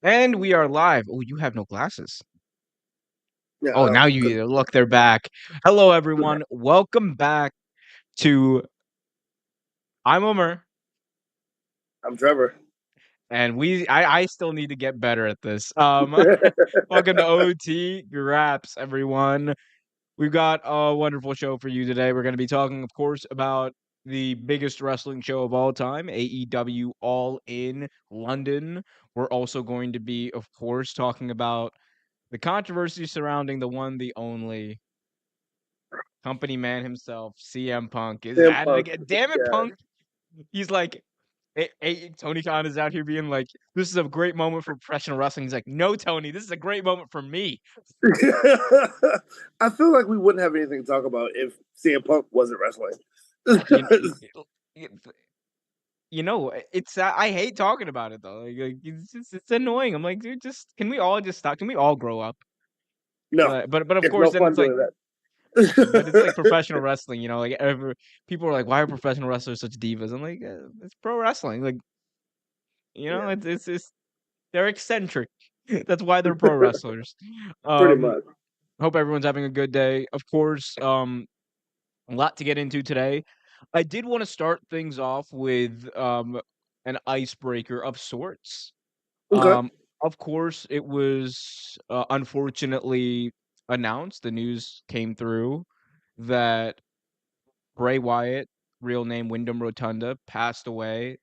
And we are live. Oh, you have no glasses. Yeah, Oh, now you look, they're back. Hello, everyone. Welcome back to I'm Omer, I'm Trevor. and I still need to get better at this. Welcome to OT Graps, everyone. We've got a wonderful show for you today. We're going to be talking, of course, about the biggest wrestling show of all time, AEW All In London. We're also going to be, of course, talking about the controversy surrounding the one, the only company man himself, CM Punk, is CM at it Punk. again. Damn it, Yeah. Punk. He's like, Tony Khan is out here being like, this is a great moment for professional wrestling. He's like, no, Tony, this is a great moment for me. I feel like we wouldn't have anything to talk about if CM Punk wasn't wrestling. You, you, you know, it's I hate talking about it though. It's annoying. I'm like, dude, just can we all just stop? Can we all grow up? No, But of it's course, no then fun it's like, doing that. but it's like professional wrestling, like people are like, why are professional wrestlers such divas? I'm like, it's pro wrestling. Like, Yeah, it's they're eccentric. That's why they're pro wrestlers. pretty Um, much. hope everyone's having a good day. Of course, a lot to get into today. I did want to start things off with an icebreaker of sorts. Okay. Um, of course, it was unfortunately announced. The news came through that Bray Wyatt, real name Wyndham Rotunda, passed away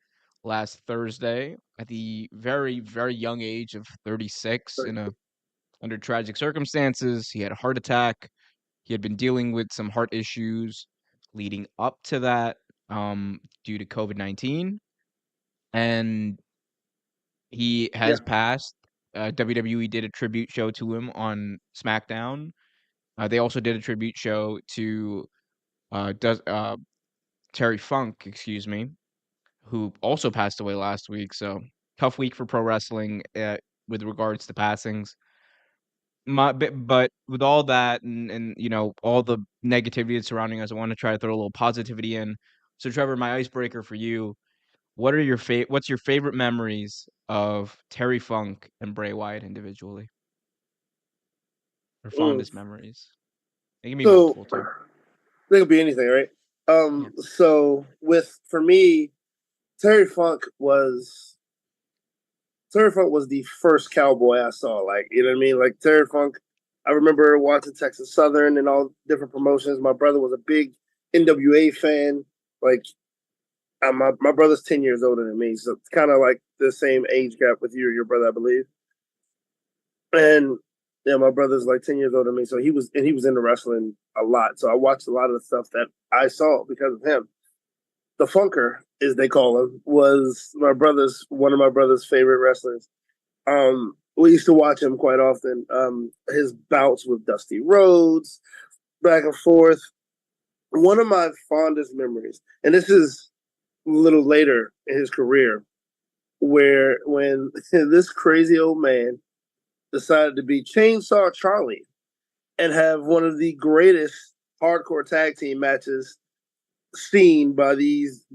last Thursday at the very, very young age of 36 under tragic circumstances. He had a heart attack. He had been dealing with some heart issues leading up to that due to COVID-19, and he Yeah. has passed. WWE did a tribute show to him on SmackDown. They also did a tribute show to does Terry Funk, excuse me, who also passed away last week. So tough week for pro wrestling with regards to passings. But with all that and all the negativity that's surrounding us, I want to try to throw a little positivity in. So Trevor, my icebreaker for you: what's your favorite memories of Terry Funk and Bray Wyatt individually, or Mm. fondest memories? It can be So multiple too. it could be anything, right? Yeah. So for me, Terry Funk was Terry Funk was the first cowboy I saw. Like, you know what I mean? Like Terry Funk, I remember watching Texas Southern and all different promotions. My brother was a big NWA fan. Like, my brother's 10 years older than me, so it's kind of like the same age gap with you and your brother, I believe. And yeah, my brother's like 10 years older than me, so he was into wrestling a lot. So I watched a lot of the stuff that I saw because of him. The Funker, as they call him, was one of my brother's favorite wrestlers. We used to watch him quite often. His bouts with Dusty Rhodes, back and forth. One of my fondest memories, and this is a little later in his career, where when this crazy old man decided to be Chainsaw Charlie and have one of the greatest hardcore tag team matches seen by these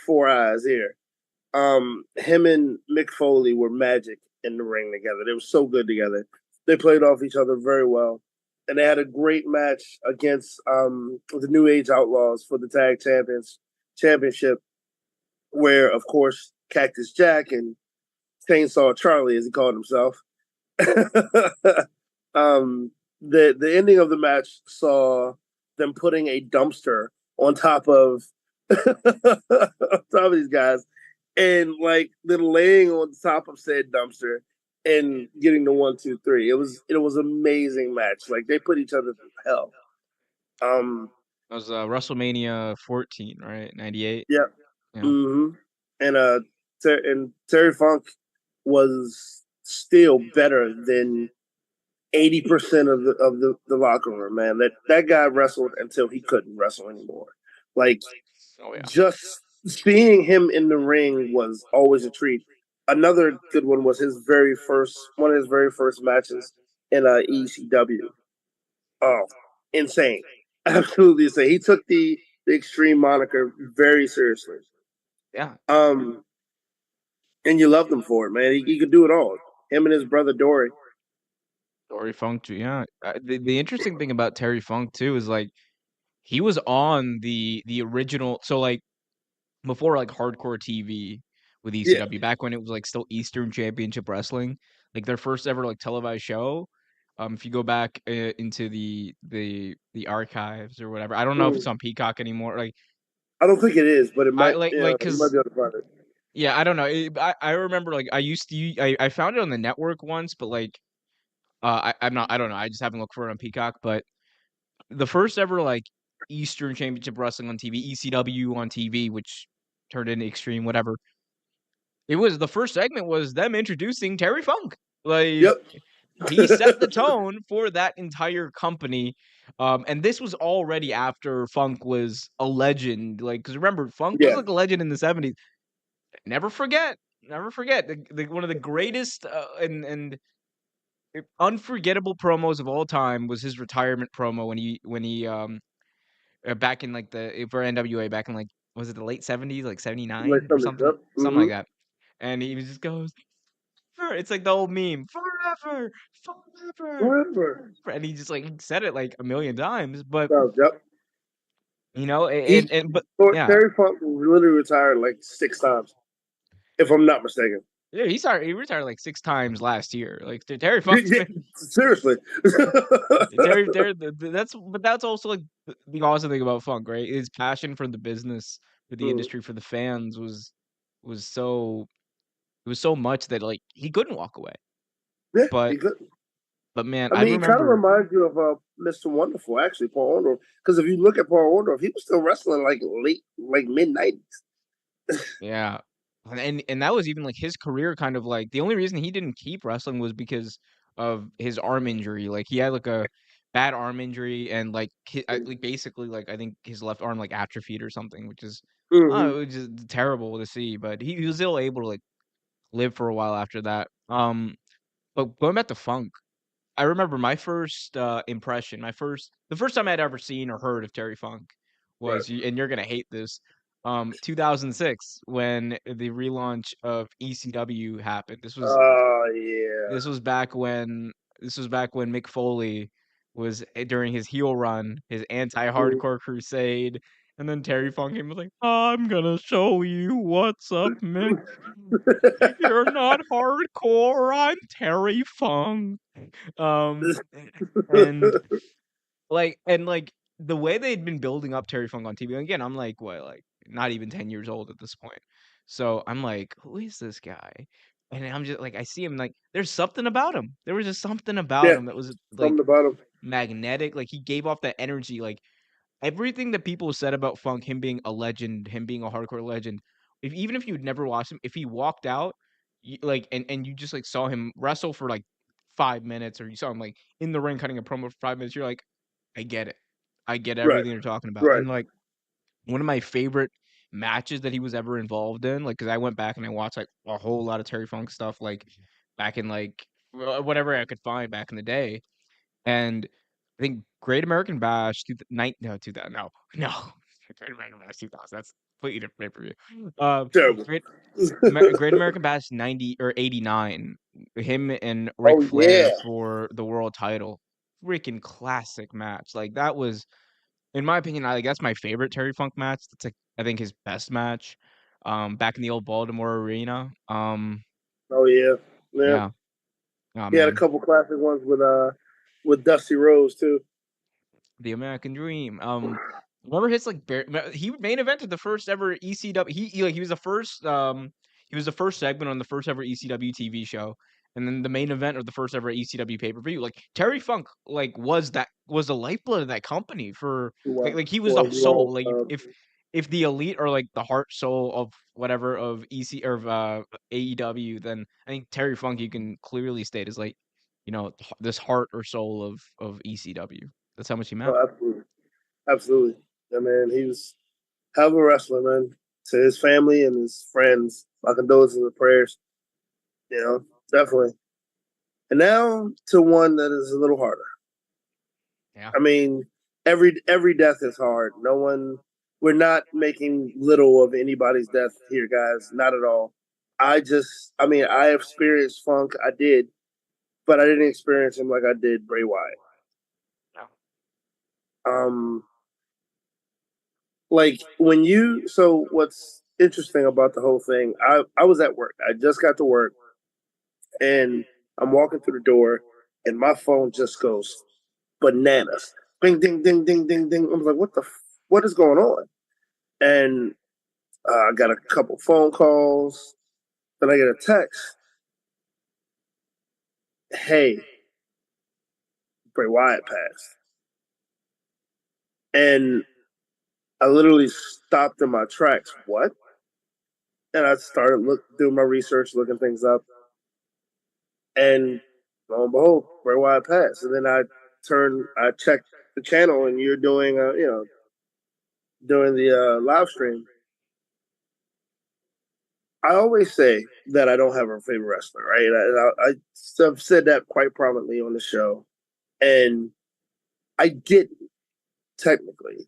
four eyes here. Him and Mick Foley were magic in the ring together. They were so good together. They played off each other very well. And they had a great match against the New Age Outlaws for the championship, where of course Cactus Jack and Chainsaw Charlie, as he called himself, the ending of the match saw them putting a dumpster on top of these guys, and like then laying on top of said dumpster and getting the 1, 2, 3. It was an amazing match. Like they put each other through hell. Um, That was WrestleMania 14, right? 98. yeah. Yeah. Mm-hmm. And Terry Funk was still better than 80% of the locker room, man. That guy wrestled until he couldn't wrestle anymore. Like Oh yeah. just seeing him in the ring was always a treat. Another good one was one of his very first matches in ECW. Oh, insane. Absolutely insane. He took the extreme moniker very seriously. Yeah. Um and you loved him for it, man. He could do it all. Him and his brother Dory. Dory Funk, too, yeah. The interesting thing about Terry Funk too is like he was on the original. So like before like hardcore TV with Yeah. ECW, back when it was like still Eastern Championship Wrestling, like their first ever like televised show. If you go back into the archives or whatever, I don't know if it's Mm. on Peacock anymore. Like I don't think it is, but it I might. like You might because be able to find it. yeah, I don't know. I remember like I used to I found it on the network once, but like I'm not I don't know. I just haven't looked for it on Peacock, but the first ever like Eastern Championship Wrestling on TV, ECW on TV, which turned into Extreme, whatever. It was the first segment was them introducing Terry Funk. Like Yep. he set the tone for that entire company. And this was already after Funk was a legend. Like, because remember, Funk was Yeah. like a legend in the 70s. Never forget, never forget one of the greatest and unforgettable promos of all time was his retirement promo when he back in like the for NWA back in like was it the late 70s, like Like 79 or something. something Yep. something Mm-hmm. like that. And he just goes, it's like the old meme, forever, forever, Whatever. and he just like said it like a million times, but So, yep. you know, He and but yeah, Terry Funk literally retired like 6 times, if I'm not mistaken. yeah, he retired like 6 times last year. Like Terry Funk's been Seriously. Terry that's also like the awesome thing about Funk, right? His passion for the business, for the Mm. industry, for the fans was so it was so much that like he couldn't walk away. Yeah, But he could. man, I I mean, he kind of remember, reminds you of Mr. Wonderful, actually, Paul Orndorff. Because if you look at Paul Orndorff, he was still wrestling like like mid-90s. yeah, and that was even like his career kind of like the only reason he didn't keep wrestling was because of his arm injury. Like he had like a bad arm injury and like like basically like I think his left arm like atrophied or something, which is Mm-hmm. it was just terrible to see. But he was still able to like live for a while after that. But going back to Funk, I remember my first impression, the first time I'd ever seen or heard of Terry Funk Right. was, and you're gonna hate this, 2006 when the relaunch of ECW happened. Oh, yeah. This was back when Mick Foley was during his heel run, his Mm. anti-hardcore crusade, and then Terry Funk came and was like, "I'm gonna show you what's up, Mick. You're not hardcore. I'm Terry Funk." Um, and like the way they'd been building up Terry Funk on TV. Again, I'm like what, like not even 10 years old at this point. So I'm like, who is this guy? And I'm just like, I see him like there's something about him. There was just something about Yeah, him that was like something about him. magnetic. Like he gave off that energy. Like everything that people said about Funk, him being a legend, him being a hardcore legend, if even if you'd never watched him, if he walked out, like and you just like saw him wrestle for like 5 minutes, or you saw him like in the ring cutting a promo for 5 minutes, you're like, I get it, I get Right. everything they're talking about. Right. And like one of my favorite matches that he was ever involved in, like because I went back and I watched like a whole lot of Terry Funk stuff, like back in like whatever I could find back in the day, and I think Great American Bash, no, 2000, no, no, Great American Bash 2000. That's completely different pay-per-view. Terrible. Great Great American Bash 90 or 89. Him and Ric Oh, Flair yeah. for the world title. Freaking classic match. Like that was, in my opinion, I like that's my favorite Terry Funk match. That's like I think his best match. Back in the old Baltimore arena. Oh, yeah. Yeah. Yeah. Oh He had a man. couple classic ones with Dusty Rose, too. The American Dream. Remember his like he main evented the first ever ECW. Like he was the first segment on the first ever ECW TV show, and then the main event of the first ever ECW pay per view. Like Terry Funk, like was the lifeblood of that company for like he was the Was soul. long. Like if the elite are like the heart soul of whatever of EC or of AEW, then I think Terry Funk you can clearly state is like this heart or soul of ECW. That's how much he meant. Oh, absolutely. Absolutely. Yeah, man, he was hell of a wrestler, man. To his family and his friends, my condolences and prayers. You know, definitely. And now to one that is a little harder. Yeah. I mean, every death is hard. No one, we're not making little of anybody's death here, guys. Not at all. I experienced Funk. I did, but I didn't experience him like I did Bray Wyatt. No. Um, like when you. So what's interesting about the whole thing? I was at work. I just got to work, and I'm walking through the door, and my phone just goes bananas. Ding, ding, ding, ding, ding, ding. I was like, what is going on? And I got a couple phone calls. Then I get a text. Hey, Bray Wyatt passed. And I literally stopped in my tracks. What? And I started doing my research, looking things up. And lo and behold, Bray Wyatt passed. And then I checked the channel, and you're doing, doing the live stream. I always say that I don't have a favorite wrestler, right? I've said that quite prominently on the show, and I didn't technically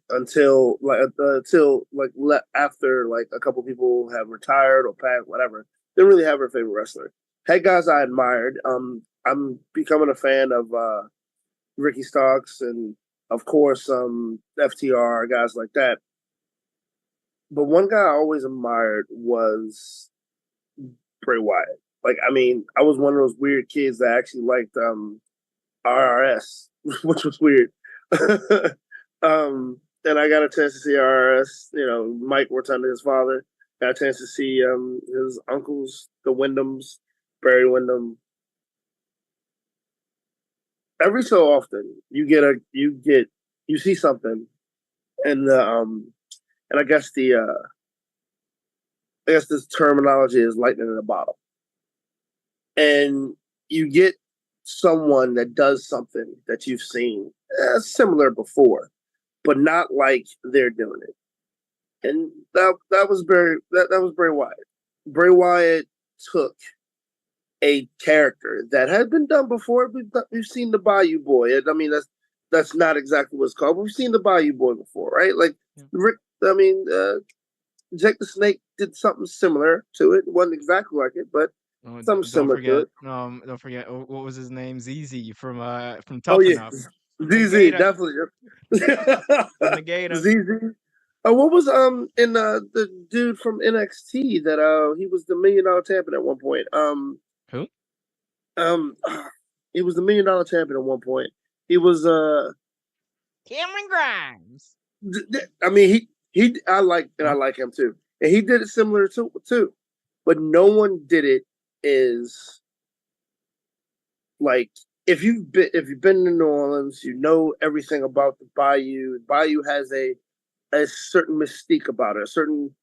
after like a couple people have retired or passed, whatever. Didn't really have a favorite wrestler. Had guys I admired. I'm becoming a fan of Ricky Starks and of course FTR guys like that. But one guy I always admired was Bray Wyatt. Like, I mean, I was one of those weird kids that actually liked RRS, which was weird. And I got a chance to see RRS. You know, Mike Rotunda, his father. Got a chance to see his uncles, the Wyndhams, Barry Wyndham. Every so often, you see something, and and I guess this terminology is lightning in a bottle, and you get someone that does something that you've seen similar before, but not like they're doing it. And that was Bray Wyatt. Bray Wyatt took a character that had been done before. We've seen the Bayou Boy. I mean, that's not exactly what it's called, but we've seen the Bayou Boy before, right? Like Rick. I mean, Jake the Snake did something similar to it. It wasn't exactly like it, but Oh, something don't similar to forget, it. don't forget, what was his name? ZZ from Oh Tough yeah, Enough. ZZ Negator definitely. from Negator. ZZ. What was in the dude from NXT that he was the $1 million champion at one point. Who? Um, he was the $1 million champion at one point. He was Cameron Grimes. I mean I Huh? like him too, and he did it similar too, but no one did it is like if you've been to New Orleans, you know everything about the Bayou. Bayou has a certain mystique about it, a certain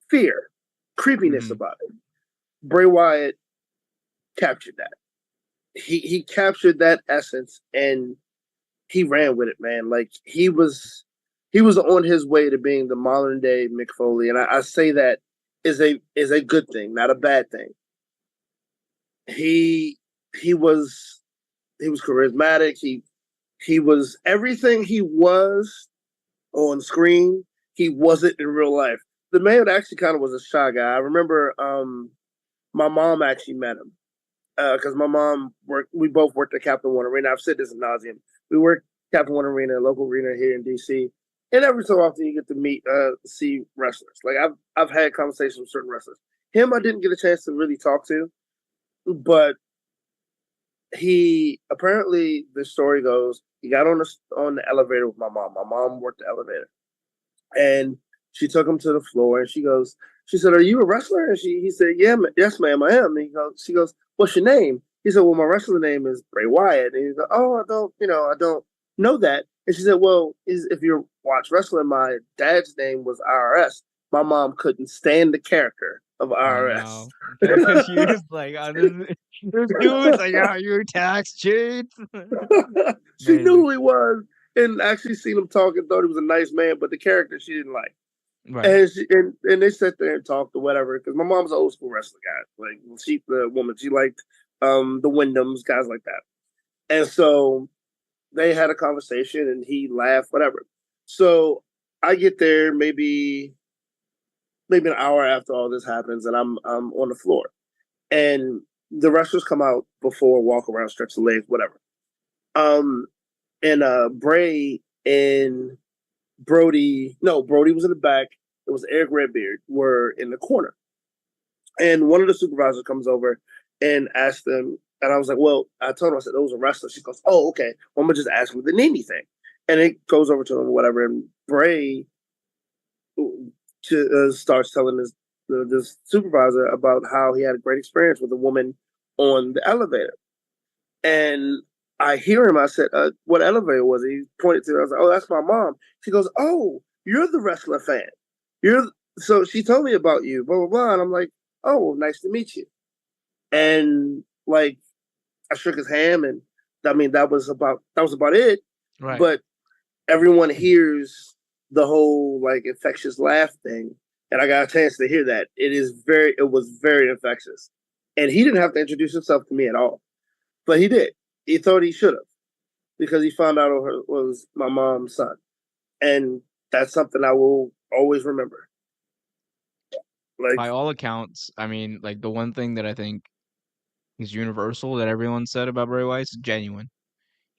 fear, creepiness Mm-hmm. about it. Bray Wyatt captured that. He captured that essence and he ran with it, man. Like he was on his way to being the modern day Mick Foley, and I say that is a good thing, not a bad thing. He he was he was charismatic. He was everything he was on screen. He wasn't in real life. The man actually kind of was a shy guy. I remember my mom actually met him because my mom worked. We both worked at Captain One Arena. I've said this in nauseum. We worked Captain One Arena, a local arena here in DC, and every so often you get to see wrestlers. Like I've had conversations with certain wrestlers. Him, I didn't get a chance to really talk to, but he apparently the story goes he got on the elevator with my mom. My mom worked the elevator, and she took him to the floor, and she said, "Are you a wrestler?" And he said, "Yeah, yes, ma'am, I am." And she goes, "What's your name?" He said, "Well, my wrestler name is Bray Wyatt." And he goes, "Oh, I don't know that." And she said, "Well, if you watch wrestling, my dad's name was IRS. My mom couldn't stand the character of I IRS." know. Because she was like, this dude's like, oh, you tax cheats. She knew Amazing. who he was and actually seen him talk and thought he was a nice man, but the character she didn't like. Right. And they sat there and talked or whatever. Because my mom's an old school wrestler guy. Like the woman, she liked the Wyndhams, guys like that. And so they had a conversation, and he laughed, whatever. So I get there maybe an hour after all this happens, and I'm on the floor, and the wrestlers come out before, walk around, stretch the legs, whatever. Um, and Bray and Brody, no, Brody was in the back. It was Eric Redbeard were in the corner, and one of the supervisors comes over and asks them, and I was like, well, I told him, I said, those are wrestlers. She goes, oh, okay. Well, I'm gonna just ask him the name thing, and it goes over to him, whatever. And Bray starts telling this supervisor about how he had a great experience with a woman on the elevator. And I hear him. I said, "What elevator was it?" He pointed to it. I was like, "Oh, that's my mom." She goes, "Oh, you're the wrestler fan. You're so." She told me about you. Blah blah blah. And I'm like, "Oh, nice to meet you." And like, I shook his hand, and I mean, that was about it. Right. But everyone hears the whole like infectious laugh thing, and I got a chance to hear that. It was very infectious, and he didn't have to introduce himself to me at all, but he did. He thought he should have because he found out it was my mom's son, and that's something I will always remember. Like, By all accounts, I mean, like the one thing that I think is universal that everyone said about Bray Wyatt is genuine.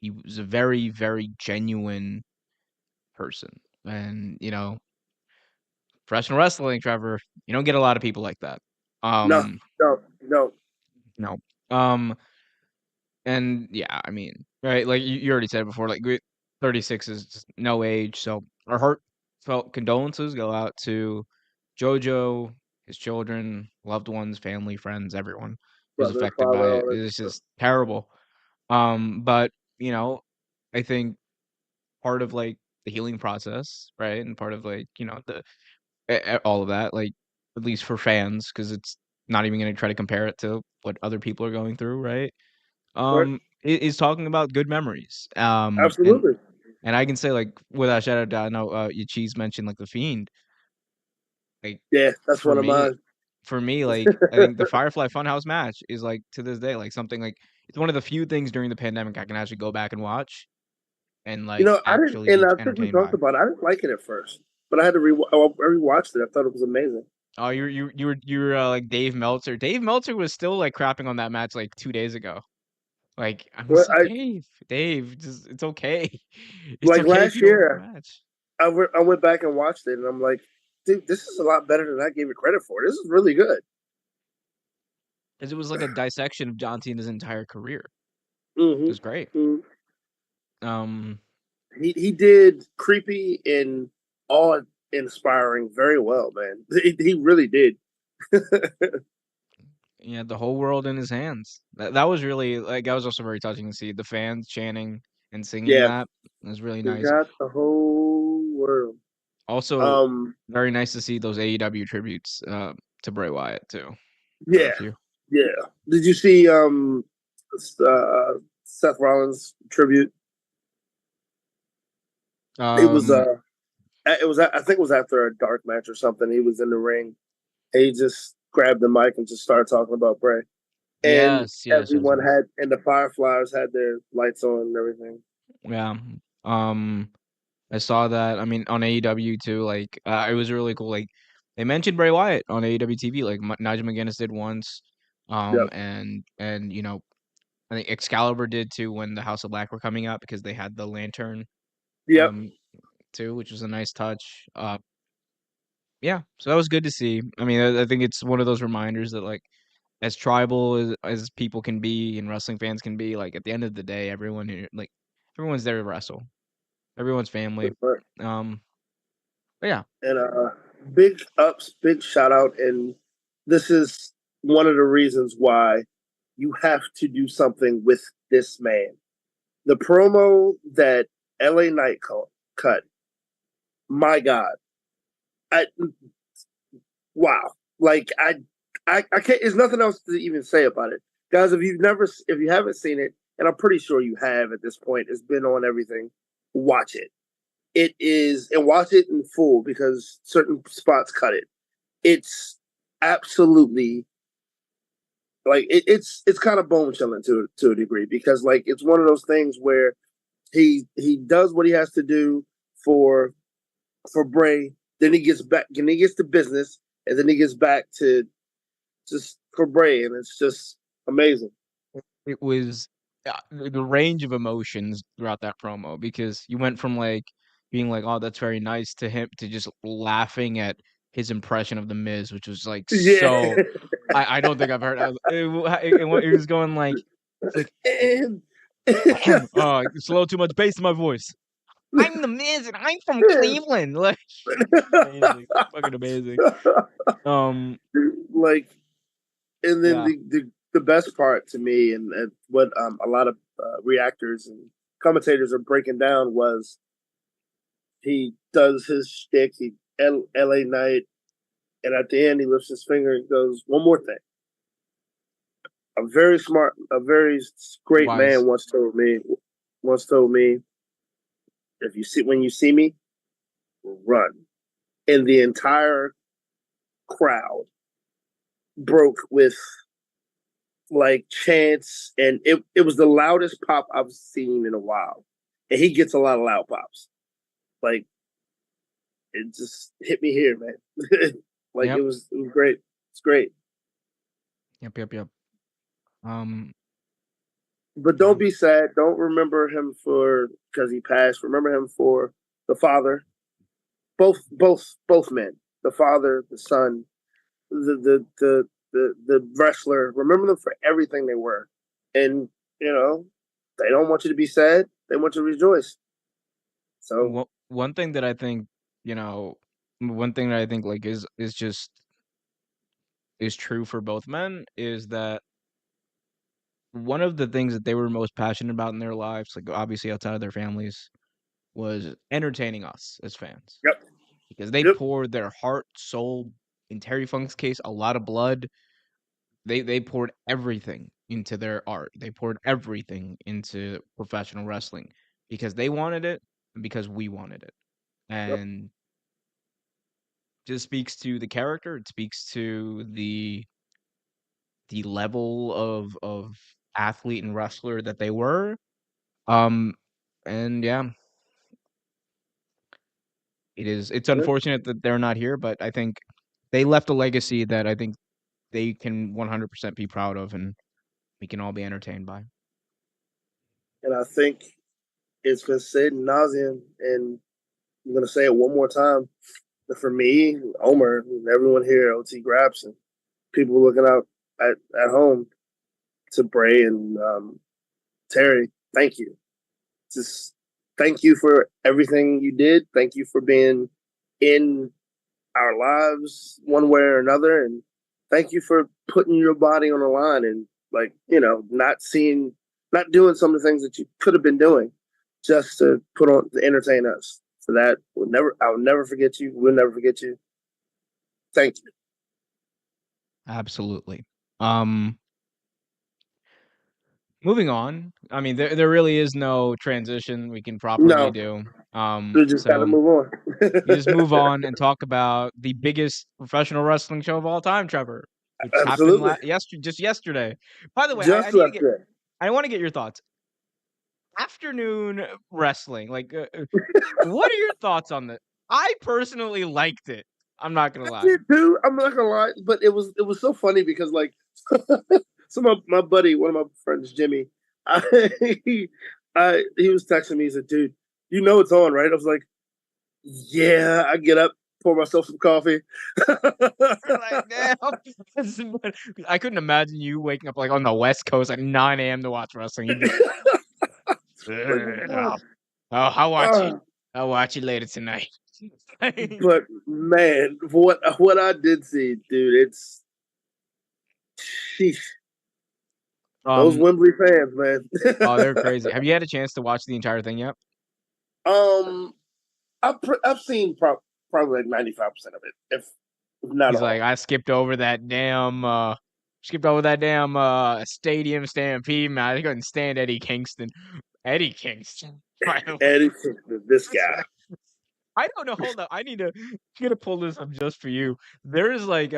He was a very, very genuine person. And, professional wrestling, Trevor, you don't get a lot of people like that. no, Um, no, no, no. Um, and yeah, I mean, right, like you already said before, like 36 is just no age. So our heartfelt condolences go out to JoJo, his children, loved ones, family, friends, everyone who's brother, affected by father, it. all that It's stuff. just terrible. But you know, I think part of like the healing process, right? And part of like, all of that, like at least for fans, because it's not even gonna try to compare it to what other people are going through, right? Right? Is talking about good memories. Absolutely. And I can say like without shadow of a doubt, I know Cheese mentioned like the Fiend. Like Yeah, that's for one of me, mine. like I think the Firefly Funhouse match is like to this day like something like it's one of the few things during the pandemic I can actually go back and watch and like I didn't, actually and be I think we entertained talked by. about it. I didn't like it at first, but I had to I rewatched it. I thought it was amazing. Oh, you're like Dave Meltzer. Dave Meltzer was still like crapping on that match like 2 days ago. Like I Well, was like, I Dave, just it's okay, it's like okay if last you don't like the year. match. I went back and watched it, and I'm like, dude, this is a lot better than I gave it credit for. This is really good. 'Cause it was like a dissection of John Cena's entire career. It Hmm. was great. Hmm. Um, He did creepy and awe inspiring very well, man. He really did. yeah, the whole world in his hands. That was really like that was also very touching to see the fans chanting and singing Yeah, that. It was really he nice. got the whole world. Also, Um, very nice to see those AEW tributes to Bray Wyatt too. Got a yeah, few. yeah. Did you see uh, Seth Rollins tribute? It was Um, I think it was after a dark match or something. He was in the ring. And he just grabbed the mic and just started talking about Bray. And yes, yes, yes, everyone yes. had, and the Fireflies had their lights on and everything. Yeah. Um, I saw that. I mean, on AEW too. Like, it was really cool. Like, they mentioned Bray Wyatt on AEW TV. Like, Nigel McGuinness did once. Yep. And I think Excalibur did too when the House of Black were coming up because they had the lantern. Yep. Um, too, which was a nice touch. Yeah. So that was good to see. I mean, I think it's one of those reminders that like as tribal as people can be and wrestling fans can be, like at the end of the day, everyone here, like everyone's there to wrestle. Everyone's family. Um, but yeah. And big ups, big shout out. And this is one of the reasons why you have to do something with this man. The promo that LA Knight cut, my God. I, wow. Like, I can't, there's nothing else to even say about it. Guys, if you haven't seen it, and I'm pretty sure you have at this point, it's been on everything, watch it. It is, and watch it in full because certain spots cut it. It's absolutely like it's kind of bone chilling to a degree because like it's one of those things where he does what he has to do for for Bray, then he gets back, and he gets to business, and then he gets back to just for Bray, and it's just amazing. It was the range of emotions throughout that promo because you went from like being like, "Oh, that's very nice," to him to just laughing at his impression of the Miz, which was like Yeah. so. I don't think I've heard. It was going like it's like, and oh, it's a little too much bass in my voice. I'm the Miz and I'm from Cleveland. Like amazing, fucking amazing. like, and then Yeah, the best part to me, and what a lot of reactors and commentators are breaking down was he does his shtick, he L.A. Knight, and at the end he lifts his finger and goes, "One more thing." A very great wise. man once told me, if you see when you see me, run. And the entire crowd broke with like chants, and it was the loudest pop I've seen in a while. And he gets a lot of loud pops. Like it just hit me here, man. Like Yep, it was great. It's great. yep. Um, But yeah. don't be sad. Don't remember him for because he passed. Remember him for the father. Both men. The father, the son, the wrestler. Remember them for everything they were. And you know, they don't want you to be sad. They want you to rejoice. So One thing that I think, you know, one thing that I think like is just is true for both men is that one of the things that they were most passionate about in their lives, like obviously outside of their families, was entertaining us as fans yep, because they yep, poured their heart, soul, in Terry Funk's case, a lot of blood. They poured everything into their art. They poured everything into professional wrestling because they wanted it and because we wanted it. yep. And just speaks to the character. It speaks to the level of athlete and wrestler that they were. Um, and yeah, it's unfortunate that they're not here, but I think they left a legacy that I think they can 100% be proud of, and we can all be entertained by. And I think it's been said in nauseum, and I'm gonna say it one more time. For me, Omer, and everyone here, OT Graps, and people looking out at home, to Bray and Terry, thank you. Just thank you for everything you did. Thank you for being in our lives one way or another, and thank you for putting your body on the line and like not doing some of the things that you could have been doing just to put on to entertain us. For that, I'll never forget you. We'll never forget you. Thank you. Absolutely. Um, moving on. I mean, there really is no transition we can properly No, do. we just got to So move on. we just move on and talk about the biggest professional wrestling show of all time, Trevor, which happened Absolutely. just yesterday. By the way, Just left there. I want to get your thoughts. Afternoon wrestling, like, what are your thoughts on this? I personally liked it. I'm not gonna I lie. did too. I'm not gonna lie, but it was so funny because like, so my buddy, one of my friends, Jimmy, I, he was texting me. He said, "Dude, you know it's on, right?" I was like, "Yeah." I get up, pour myself some coffee. Like, damn. I couldn't imagine you waking up like on the West Coast at 9 a.m. to watch wrestling. You'd be like, Like, oh, I'll watch it. uh, I'll watch it later tonight. but man, what I did see, dude, it's sheesh, those um, Wembley fans, man. oh, they're crazy. Have you had a chance to watch the entire thing yet? um, I've seen probably like 95% of it, if not He's like, all. I skipped over that damn stadium stampede, man. I couldn't stand Eddie Kingston. Eddie Kingston, by the way. Eddie, this That's guy. right. I don't know. Hold up. I'm gonna pull this up just for you. There's like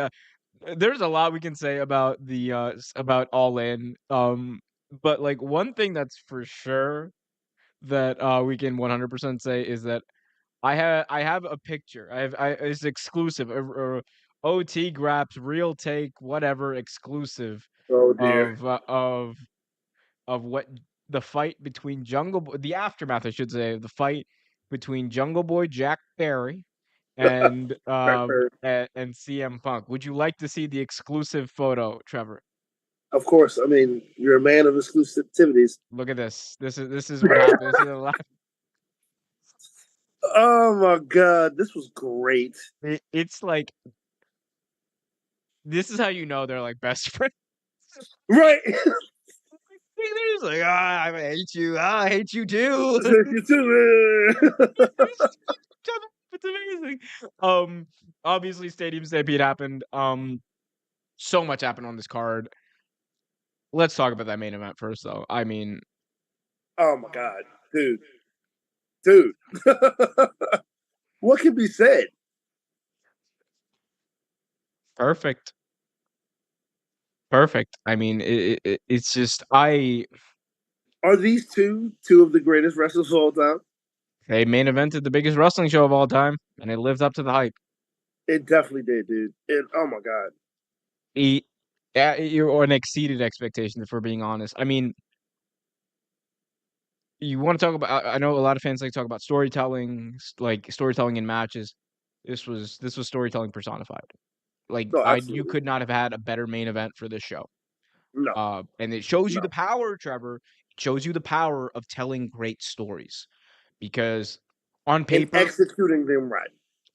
there's a lot we can say about the about All In. But like one thing that's for sure that we can 100% say is that I have a picture. I have it's exclusive OT Graps, real take, whatever, exclusive Oh dear. of what the fight between the aftermath, I should say, the fight between Jungle Boy Jack Perry and CM Punk. Would you like to see the exclusive photo, Trevor? Of course. I mean, you're a man of exclusivities. Look at this. This is what happened. This is a lot. Oh my god, this was great. It's like this is how you know they're like best friends. Right. They're just like, I hate you. I hate you too. It's amazing. Obviously, Stadium Stampede happened. So much happened on this card. Let's talk about that main event first, though. I mean, Oh my god, dude. What can be said? perfect, perfect. I mean, it's just Are these two of the greatest wrestlers of all time? they main evented the biggest wrestling show of all time, and it lived up to the hype. It definitely did, dude. Oh my god. He, yeah, or an exceeded expectation, if we're being honest. I mean, you want to talk about? I know a lot of fans like to talk about storytelling, like storytelling in matches. This was storytelling personified. Like No, you absolutely. could not have had a better main event for this show. No, And it shows you the no. power, Trevor. It shows you the power of telling great stories because on And paper, executing them right.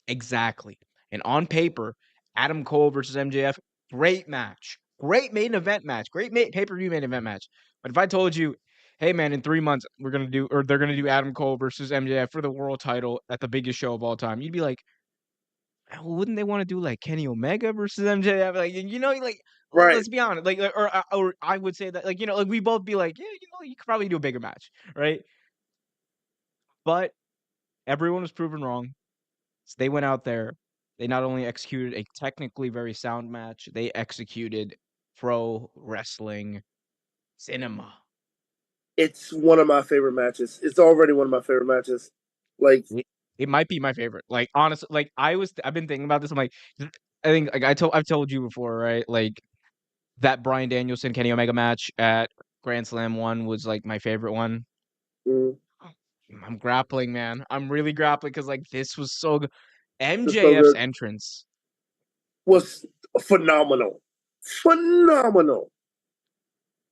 exactly. And on paper, Adam Cole versus MJF, great match. Great main event match. Great pay-per-view main event match. But if I told you, hey man, in 3 months they're gonna do Adam Cole versus MJF for the world title at the biggest show of all time, you'd be like, well, wouldn't they want to do like Kenny Omega versus MJF? Like, like Right. let's be honest, like, or I would say that, like, like we both be like, yeah, you could probably do a bigger match, right? But everyone was proven wrong. So they went out there. They not only executed a technically very sound match, they executed pro wrestling cinema. It's one of my favorite matches. It's already one of my favorite matches. Like, It might be my favorite. Like honestly, like I've been thinking about this. I'm like, I think like I've told you before, right? Like that Bryan Danielson Kenny Omega match at Grand Slam 1 was like my favorite one. mm, I'm grappling, man. I'm really grappling because like this was so good. it's so MJF's good. entrance, Was phenomenal. Phenomenal.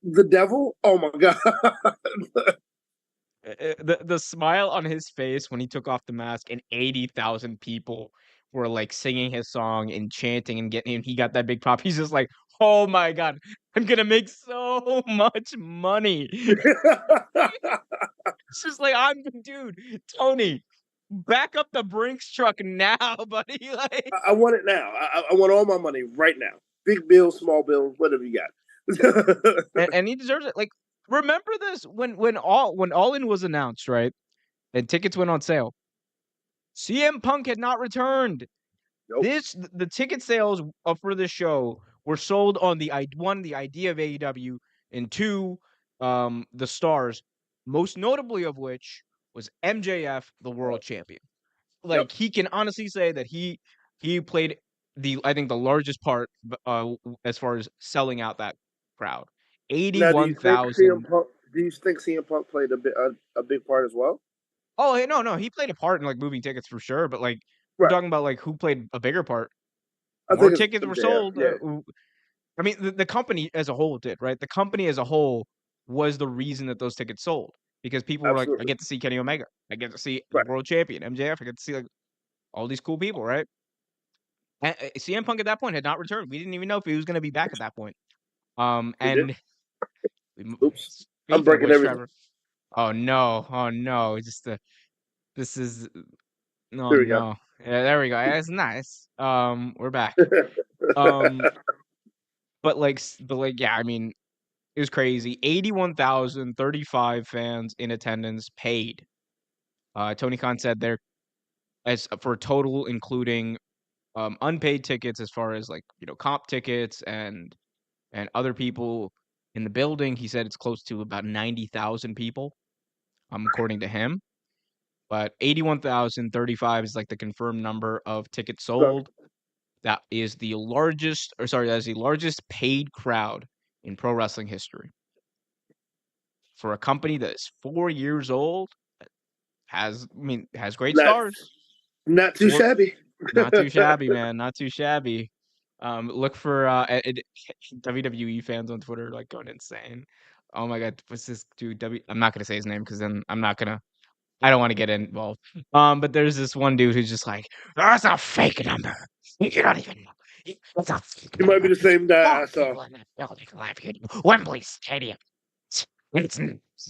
The devil? Oh my god. the smile on his face when he took off the mask and 80,000 people were like singing his song and chanting and getting him. He got that big pop. He's just like, oh my god, I'm gonna make so much money. It's just like dude, Tony, back up the Brinks truck now, buddy. Like, I want it now. I want all my money right now. Big bill, small bill, whatever you got. and he deserves it. Like, remember this when All In was announced, right? And tickets went on sale. CM Punk had not returned. Nope. The ticket sales for this show were sold on the idea of AEW, and two, the stars, most notably of which was MJF, the world champion. Yep. Like he can honestly say that he played I think the largest part as far as selling out that crowd. Now, 81,000. Do you think CM Punk played a big part as well? Oh, hey, no, he played a part in like moving tickets for sure, but like we're Right. talking about like who played a bigger part. I More think it's tickets were MJF. sold. Yeah. I mean, the company as a whole did, right? The company as a whole was the reason that those tickets sold because people were like, I Absolutely. get to see Kenny Omega. I get to see the Right. world champion, MJF. I get to see like all these cool people, right? And CM Punk at that point had not returned. We didn't even know if he was going to be back at that point. We did. And Oops. I'm speaking of breaking which, everything. Trevor, oh no, it's just this is oh There we go. no, yeah, there we go. It's nice. We're back. Um, but like, yeah, I mean, it was crazy. 81,035 fans in attendance paid. Tony Khan said there as for total, including unpaid tickets, as far as like comp tickets and other people in the building. He said it's close to about 90,000 people, according to him. But 81,035 is like the confirmed number of tickets So, sold. that is the largest, or sorry, that is the largest paid crowd in pro wrestling history for a company that is 4 years old. Has great Not stars. not too Four, shabby. not too shabby, man. Not too shabby. Look for WWE fans on Twitter like going insane. Oh my God, what's this dude? I'm not gonna say his name because then I don't want to get involved. But there's this one dude who's just like, that's a fake number. You don't even know. It's a fake It might be number. the same guy I More saw. people in that building live here. Wembley Stadium. It's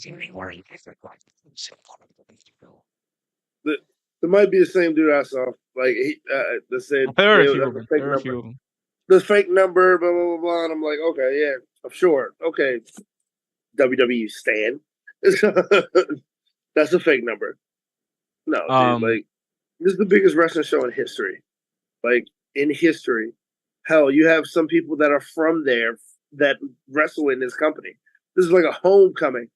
anywhere. The, it might be the same dude I saw. Like they said, There are a few that's of a them. fake There are a number. few of them. The fake number, blah blah blah blah. And I'm like, okay, yeah, I'm sure. Okay, WWE Stan. That's a fake number. No, dude, Um, like this is the biggest wrestling show in history. Like in history. Hell, you have some people that are from there that wrestle in this company. This is like a homecoming.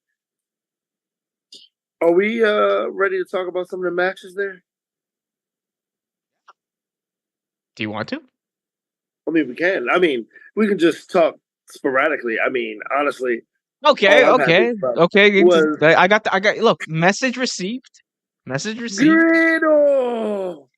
Are we ready to talk about some of the matches there? do you want to? I mean, we can. I mean, we can just talk sporadically. I mean, honestly, all Okay, I'm happy okay, about okay. was I got. Look, message received. Message received. Grado.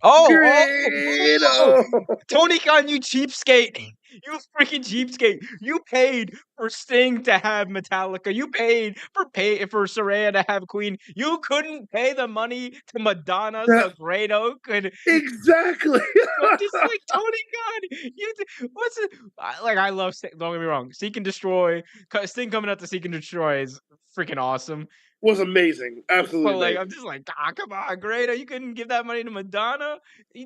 Oh! Grado. Tony Khan, you cheapskate! You freaking cheapskate! You paid for Sting to have Metallica. You paid for Saraya to have Queen. You couldn't pay the money to Madonna, so Grado could. Exactly. I'm just like Tony Khan. What's it? I love Sting. Don't get me wrong. Seek and Destroy. Sting coming out to Seek and Destroy is freaking awesome. Was amazing. Absolutely But like, I'm amazing. just like, come on, Grado, you couldn't give that money to Madonna.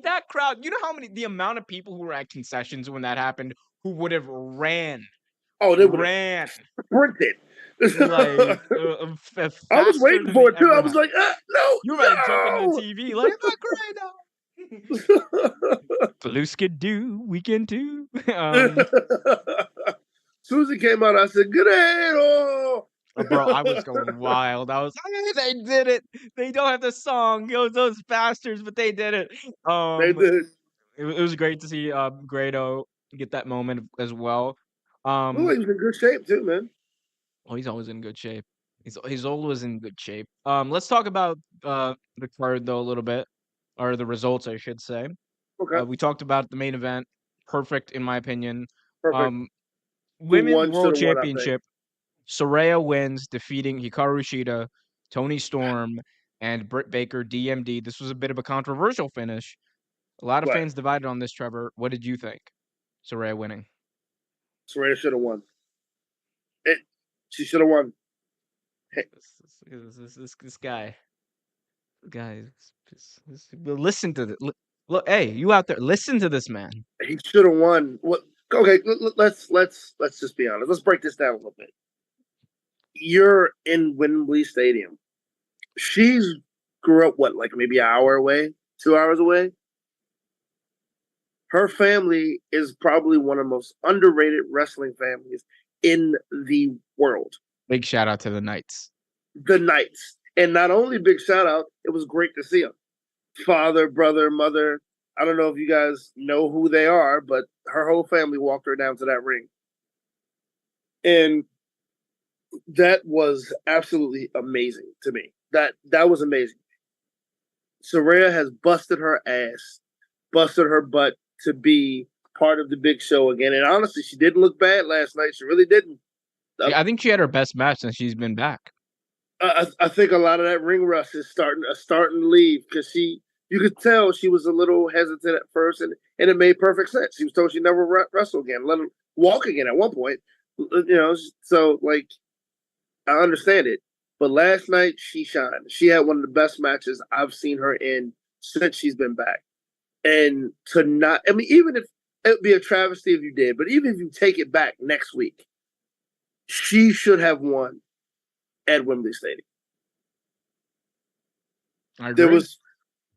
That crowd, you know the amount of people who were at concessions when that happened, who would have Oh, they would have ran sprinted. like I was faster waiting than they for it too. I ever was have. like, no, You might jump into the TV like, Grado. no. Blue Skid do weekend too. Susie came out. I said, Grado. Bro, I was going wild. I was like, they did it. They don't have the song. It was those bastards, but they did it. They did. It was great to see Grado get that moment as well. Looked like he was in good shape too, man. Oh, he's always in good shape. He's always in good shape. Let's talk about the card though a little bit, or the results, I should say. Okay, We talked about the main event. Perfect in my opinion. perfect. Um, Who Women's won should World have won, I think. Championship. Saraya wins, defeating Hikaru Shida, Tony Storm, and Britt Baker DMD. This was a bit of a controversial finish. A lot of Right. fans divided on this, Trevor. What did you think? Saraya winning. Saraya should have won. She should have won. Hey, This guy. Guys, listen to this. Look, hey, you out there, listen to this man. he should have won. What? Okay, let's just be honest. Let's break this down a little bit. You're in Wembley Stadium. She's grew up what, like maybe an hour away, 2 hours away. Her family is probably one of the most underrated wrestling families in the world. Big shout out to the Knights. The Knights. And not only big shout out, it was great to see them. Father, brother, mother. I don't know if you guys know who they are, but her whole family walked her down to that ring. And that was absolutely amazing to me. That was amazing. Saraya has busted her ass, busted her butt to be part of the big show again. And honestly, she didn't look bad last night. She really didn't. Yeah, I think she had her best match since she's been back. I think a lot of that ring rust is starting to leave because you could tell she was a little hesitant at first, and it made perfect sense. She was told she never wrestle again, let her walk again at one point. So like I understand it, but last night she shined. She had one of the best matches I've seen her in since she's been back. And to not, I mean, even if it would be a travesty if you did, but even if you take it back next week, she should have won at Wembley Stadium. I agree.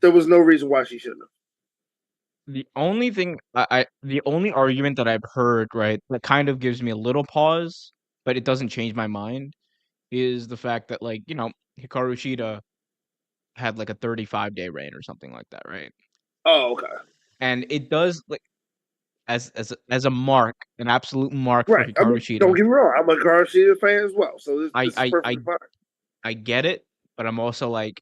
There was no reason why she shouldn't have. The only thing the only argument that I've heard, right, that kind of gives me a little pause, but it doesn't change my mind, is the fact that like, Hikaru Shida had like a 35-day reign or something like that, right? Oh, okay. and it does like as a mark, an absolute mark for Right. I Hikaru mean, don't Shida. get me wrong. I'm a Garcia fan as well, so I this is I I perfectly fine. I get it, but I'm also like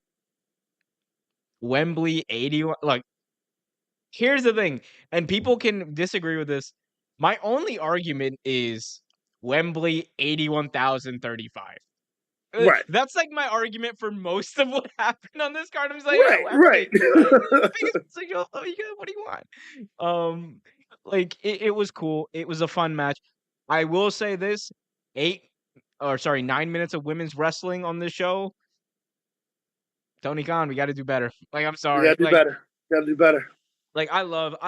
Wembley 81. Like, here's the thing, and people can disagree with this. My only argument is Wembley 81,035. Right. That's like my argument for most of what happened on this card. I'm just like, yeah, Right. Wembley. Right. It's like, oh, what do you want? Um, like it was cool. It was a fun match. I will say this: 9 minutes of women's wrestling on this show. Tony Khan, we got to do better. Like, I'm You sorry. gotta do better. Gotta do better. I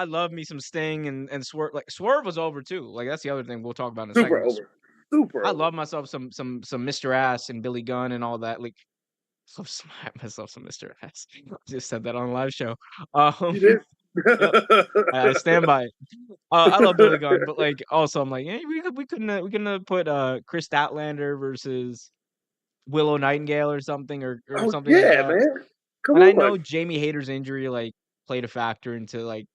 love me some Sting and Swerve. Like, Swerve was over too. Like, that's the other thing we'll talk about in a Super second. over. Super I over. love myself some Mr. Ass and Billy Gunn and all that. Like, so smart myself some Mr. Ass. Just said that on a live show. Um, You did. yep, I stand by it. I love Billy Gunn, but like also I'm like, we couldn't have put Chris Statlander versus Willow Nightingale or Oh something like yeah, that. man. Come And I on. know Jamie Hayter's injury like played a factor into like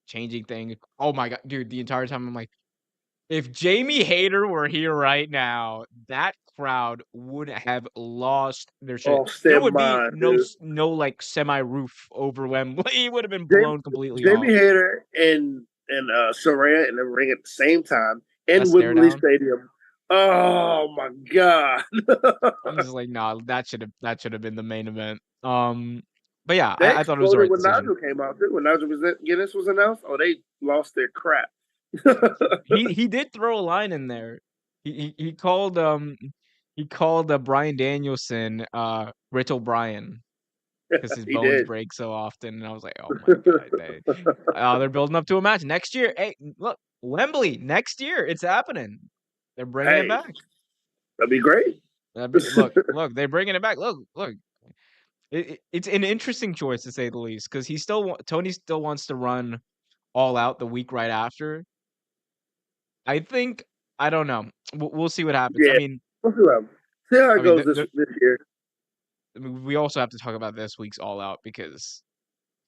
changing things. Oh my god, dude! The entire time I'm like, if Jamie Hayter were here right now, that crowd would have lost their shit. Oh, There stand would be mine, no dude. like semi roof over Wembley. It would have been Jamie, blown completely Jamie off. Hayter and Soraya in the ring at the same time That in stare Wembley down. Stadium. Oh my god. I'm just like, nah, that should have been the main event. But yeah, They I thought it was the exploded right when decision. Nigel came out too. When Guinness was announced, oh, they lost their crap. He did throw a line in there. He called Brian Danielson Brittle Brian because his He bones did. break so often, and I was like, oh my god, they're building up to a match next year. Hey, look, Wembley next year, it's happening. They're bringing it Hey, back. that'd be great. Look, they're bringing it back. Look. It's an interesting choice to say the least because Tony still wants to run all out the week right after. I think I don't know. We'll see what happens. Yeah. We'll see what happens. See how I it mean, goes this year. we also have to talk about this week's All Out because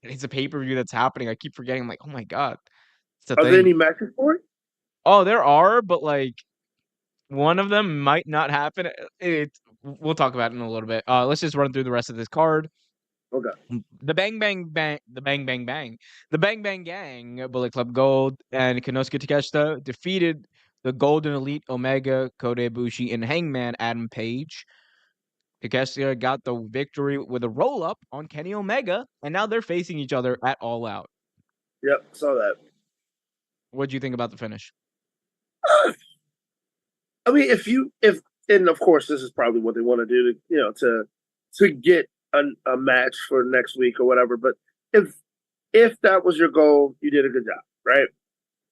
it's a pay per view that's happening. I keep forgetting. I'm like, oh my god, it's a Are there thing. any matches for it? Oh, there are, but like one of them might not happen. We'll talk about it in a little bit. Let's just run through the rest of this card. Okay. The Bang Bang Bang, the Bang Bang Bang, the Bang Bang Gang, Bullet Club Gold, and Konosuke Takeshita defeated the Golden Elite Omega, Kota Ibushi, and Hangman Adam Page. Takeshita got the victory with a roll up on Kenny Omega, and now they're facing each other at All Out. Yep, saw that. What do you think about the finish? I mean, if and of course this is probably what they want to do to get a match for next week or whatever. But if that was your goal, you did a good job, right?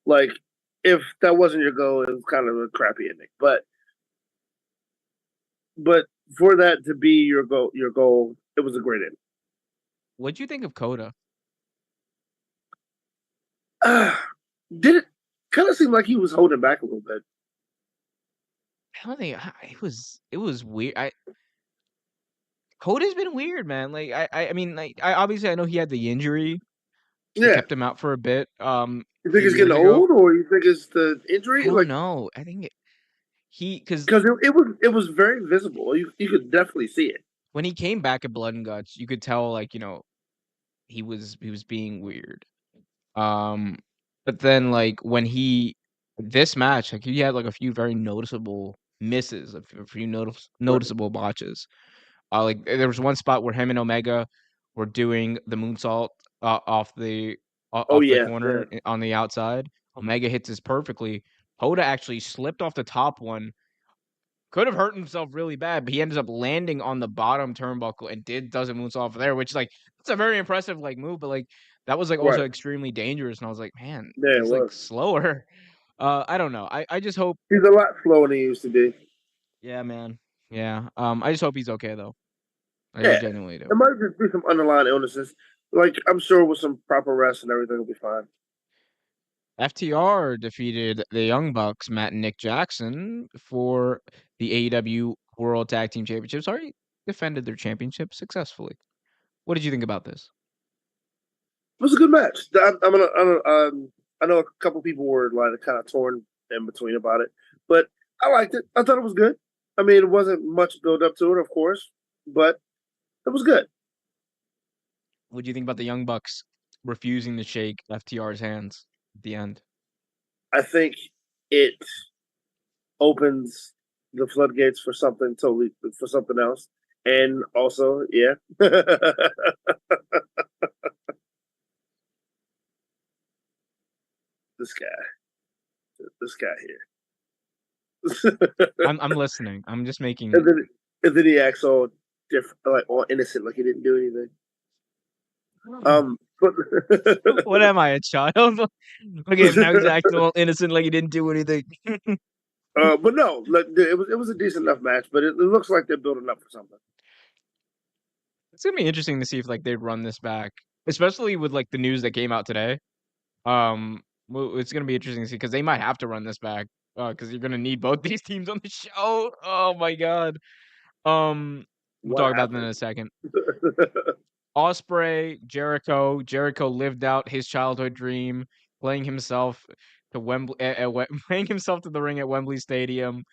Like if that wasn't your goal, it was kind of a crappy ending. But for that to be your goal, it was a great ending. What do you think of Kota? Did it kind of seem like he was holding back a little bit? I don't think it was weird. Kota's been weird, man. Like I mean, like obviously I know he had the injury that Yeah. kept him out for a bit. You A think few it's getting years ago. old, or you think it's the I injury? don't Like know. I think because because it was very visible. You could definitely see it. when he came back at Blood and Guts, you could tell like he was being weird. Um, but then like when this match, like he had like a few very noticeable misses, a few Right. noticeable botches. Like there was one spot where him and Omega were doing the moonsault off the Oh off the yeah, yeah. corner on the outside. Omega hits this perfectly. Hoda actually slipped off the top one. Could have hurt himself really bad, but he ended up landing on the bottom turnbuckle and does a moonsault there, which like it's a very impressive like move, but like that was like Right. also extremely dangerous. And I was like, man, Yeah, it he's like was. slower. I don't know. I just hope. He's a lot slower than he used to be. Yeah, man. Yeah. I just hope he's okay though. I Yeah, genuinely do. there might just be some underlying illnesses. Like I'm sure with some proper rest and everything will be fine. FTR defeated the Young Bucks, Matt and Nick Jackson, for the AEW World Tag Team Championships. Already defended their championship successfully. What did you think about this? was a good match. I know a couple people were like kind of torn in between about it, but I liked it. I thought it was good. I mean, it wasn't much build up to it, of course, but it was good. What do you think about the Young Bucks refusing to shake FTR's hands at the end? I think it opens the floodgates for something totally for something else, and also, yeah, this guy, this guy here, I'm listening. I'm just making. and then he acts all different, like all innocent, like he didn't do anything. But What am I, a child? Look at him now. He's acting all innocent, like he didn't do anything. but no, like, it was a decent enough match, but it looks like they're building up for something. It's gonna be interesting to see if like they'd run this back, especially with like the news that came out today. It's gonna be interesting to see because they might have to run this back because you're gonna need both these teams on the show. Oh my god. We'll What talk about that in happened? a second. Osprey, Jericho. Jericho lived out his childhood dream, playing himself to Wembley, playing himself to the ring at Wembley Stadium.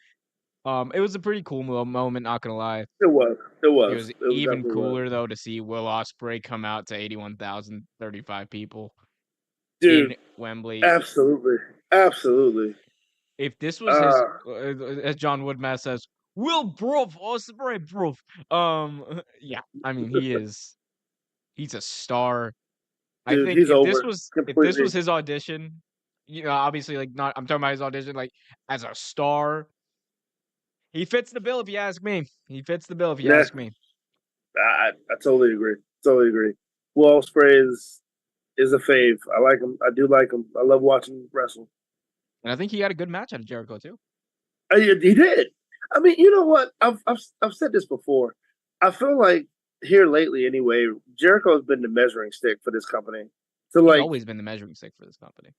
It was a pretty cool moment. Not gonna lie. It was. It It was. was It was even definitely was. cooler though to see Will Osprey come out to 81,035 people Dude, in Wembley. absolutely. Absolutely. If this was his, Uh, as John Woodmass says, Will Bruv Osprey Bruv. Yeah, I mean he's a star. I dude, think he's over if this completely. was his audition, obviously like not I'm talking about his audition like as a star. He fits the bill if you ask me. He fits the bill if you Yeah, ask me. I totally agree. Totally agree. Will Ospreay is a fave. I like him. I do like him. I love watching him wrestle. And I think he had a good match out of Jericho too. He did. I mean, you know what? I've said this before. I feel like here lately, anyway, Jericho's been the measuring stick for this company. So He's like, always been the measuring stick for this company.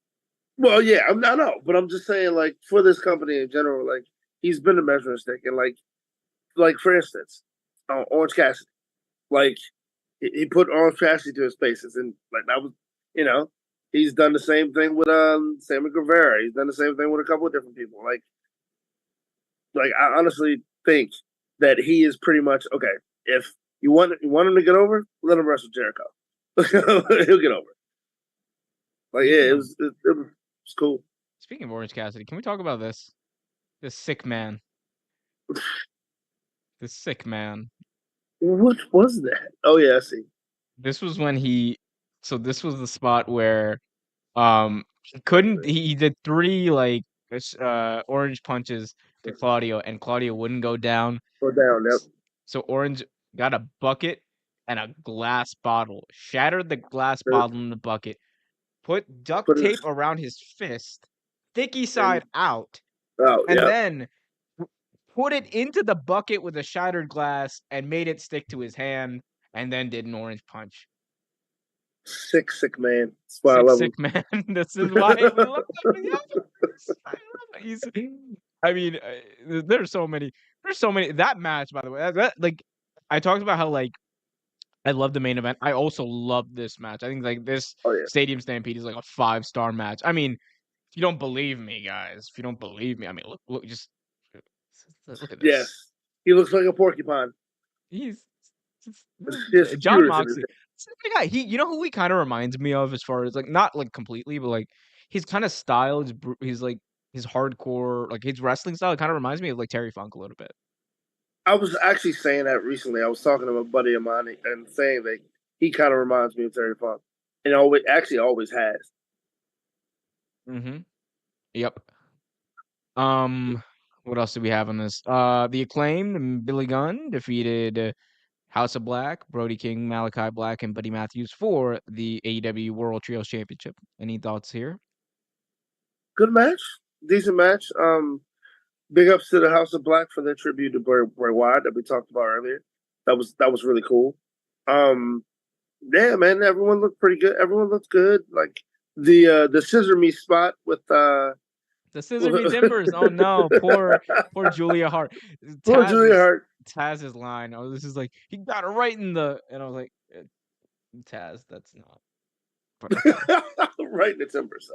well, yeah, I know, but I'm just saying, like, for this company in general, like, he's been the measuring stick, and like for instance, Orange Cassidy, like he put Orange Cassidy to his paces, and like that was, you know, he's done the same thing with Sammy Guevara. He's done the same thing with a couple of different people. Like I honestly think that he is pretty much okay. If you want him to get over, let him wrestle Jericho. He'll get over. Like yeah, Speaking of it was cool. speaking of Orange Cassidy, can we talk about this? This sick man. This sick man. What was that? Oh yeah, I see. This was when this was the spot where he couldn't he did 3 like orange punches to Claudio and Claudio wouldn't go down. Go down. Yep. So Orange got a bucket and a glass bottle, shattered the glass bottle in the bucket, put duct Put it tape around his fist, sticky and side out, oh and yep. then put it into the bucket with a shattered glass and made it stick to his hand, and then did an orange punch. Sick man. That's why I Sick, love sick him. man. This is why we love him. Yes. I love He's, I mean, there's so many. There's so many. That match, by the way, like I talked about how like I love the main event. I also love this match. I think like this Oh yeah. Stadium Stampede is like a 5-star match. I mean, if you don't believe me, guys, if you don't believe me, I mean, look, just look at this. Yes. He looks like a porcupine. He's He has John skewers in his Moxley. Guy, you know who he kind of reminds me of as far as like not like completely, but like his kind of style. He's like his hardcore, like his wrestling style. It kind of reminds me of like Terry Funk a little bit. I was actually saying that recently. I was talking to a buddy of mine and saying that he kind of reminds me of Terry Funk, and always has. Mm-hmm. Yep. What else do we have on this? The Acclaimed and Billy Gunn defeated House of Black, Brody King, Malachi Black, and Buddy Matthews for the AEW World Trios Championship. Any thoughts here? Good match, decent match. Big ups to the House of Black for their tribute to Bray Wyatt that we talked about earlier. That was really cool. Yeah, man, everyone looked pretty good. Everyone looked good. Like the scissor me spot with The Scissor Me Dimpers. Oh no, poor Julia Hart. poor Julia Taz's Hart. Taz's line. Oh, this is like he got it right in the, and I was like, Taz, that's not. But okay. Right in the timbers.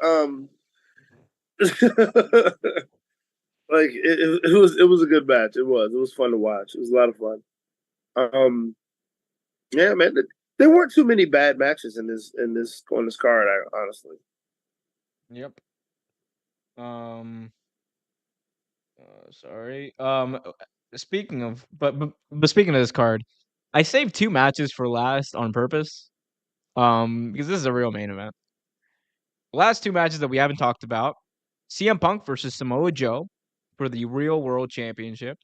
Like it was a good match. It was fun to watch. It was a lot of fun. Um, yeah, man. There weren't too many bad matches in this on this card. Honestly. Yep. Um. Sorry. Speaking of, but speaking of this card, I saved 2 matches for last on purpose. Because this is a real main event. The last 2 matches that we haven't talked about: CM Punk versus Samoa Joe for the Real World Championship,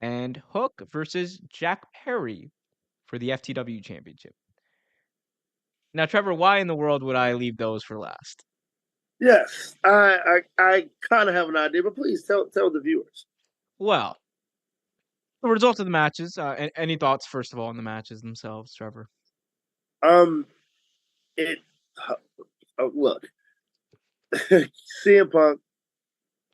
and Hook versus Jack Perry for the FTW Championship. Now, Trevor, why in the world would I leave those for last? Yes, I kind of have an idea, but please tell the viewers. Well, the result of the matches. Any thoughts, first of all, on the matches themselves, Trevor? Um, it look, CM Punk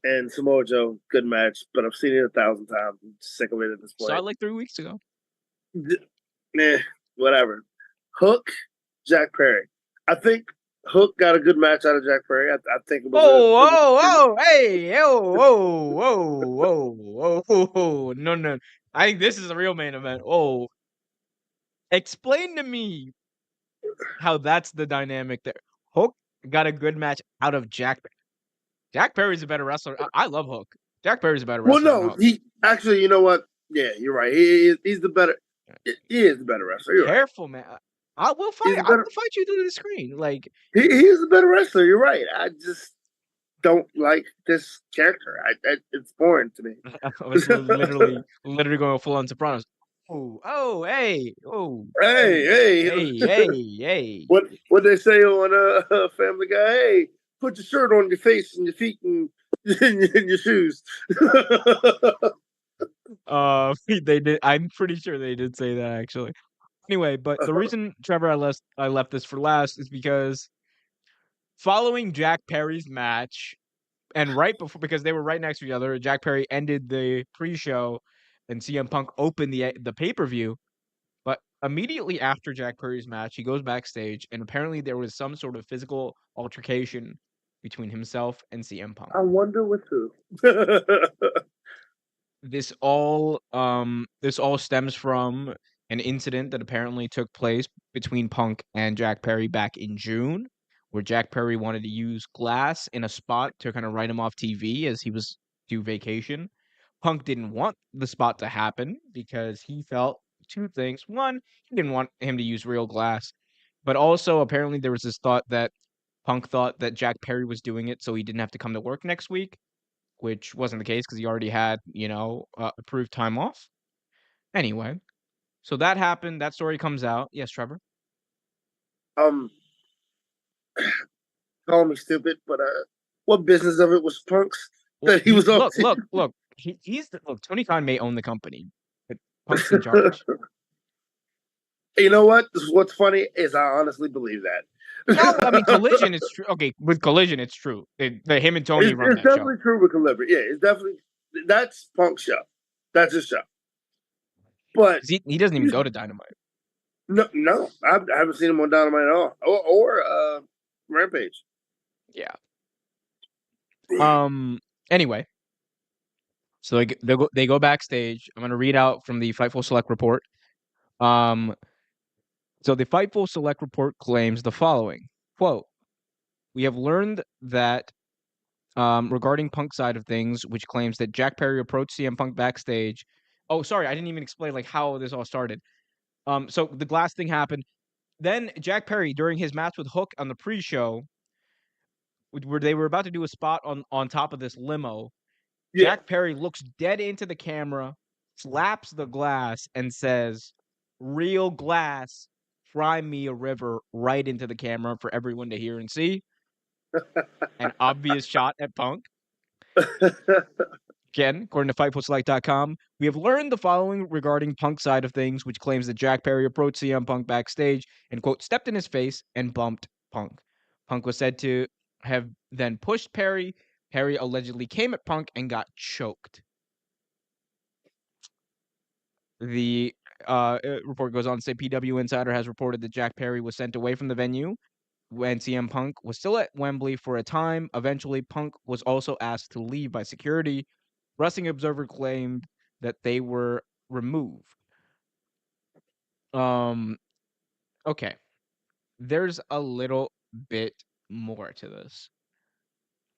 and Samoa Joe, good match, but I've seen it 1,000 times. I'm sick of it at this Saw point. it like 3 weeks ago. Nah, whatever. Hook, Jack Perry. I think Hook got a good match out of Jack Perry. I think it was a Oh, it was oh, oh, hey, oh, oh, oh, oh, oh, oh, no, no. I think this is a real main event. Oh, explain to me how that's the dynamic there. Hook got a good match out of Jack. Jack Perry's a better wrestler. I love Hook. Jack Perry's a better well, wrestler than no, Hook. he actually, you know what? Yeah, you're right. He's the better. He is the better wrestler. You're right. Careful, man. I will fight. He's the I better. will fight you through the screen. Like He is the better wrestler. You're right. I just don't like this character. It's boring to me. I was literally going full on Sopranos. Oh, oh, hey, oh, Hey, oh, hey, hey, hey, hey. what they say on Family Guy? Hey, put your shirt on your face and your feet and, and your shoes. They did. I'm pretty sure they did say that actually. Anyway, but the reason Trevor I left this for last is because following Jack Perry's match and right before, because they were right next to each other, Jack Perry ended the pre-show and CM Punk opened the pay-per-view. But immediately after Jack Perry's match, he goes backstage, and apparently there was some sort of physical altercation between himself and CM Punk. I wonder with who. This all stems from an incident that apparently took place between Punk and Jack Perry back in June, where Jack Perry wanted to use glass in a spot to kind of write him off TV as he was due vacation. Punk didn't want the spot to happen because he felt 2 things. One, he didn't want him to use real glass, but also apparently there was this thought that Punk thought that Jack Perry was doing it so he didn't have to come to work next week, which wasn't the case because he already had, approved time off. Anyway, so that happened. That story comes out. Yes, Trevor. um, call me stupid, but what business of it was Punk's Well, that he was off? look. Tony Khan may own the company, but Punk's in charge. You know what? What's funny is I honestly believe No, I mean that. Collision. It's true. Okay, with Collision, it's true. Him and Tony run It's that show. definitely true with Calibri. Yeah, it's definitely that's Punk's show. That's his show. But He doesn't even go to Dynamite. no, I haven't seen him on Dynamite at all, or Rampage. Yeah. Anyway, so they go backstage. I'm gonna read out from the Fightful Select report. Um, so the Fightful Select report claims the following quote: "We have learned that regarding Punk side of things, which claims that Jack Perry approached CM Punk backstage." Oh, sorry, I didn't even explain like how this all started. So the glass thing happened. Then Jack Perry, during his match with Hook on the pre-show, where they were about to do a spot on top of this limo, Yeah, Jack Perry looks dead into the camera, slaps the glass, and says, "Real glass, fry me a river," right into the camera for everyone to hear and see. An obvious shot at Punk. Again, according to FightfulSelect.com, we have learned the following regarding Punk's side of things, which claims that Jack Perry approached CM Punk backstage and, quote, stepped in his face and bumped Punk. Punk was said to have then pushed Perry. Perry allegedly came at Punk and got choked. The report goes on to say PW Insider has reported that Jack Perry was sent away from the venue when CM Punk was still at Wembley for a time. Eventually, Punk was also asked to leave by security. Wrestling Observer claimed that they were removed. Okay. There's a little bit more to this.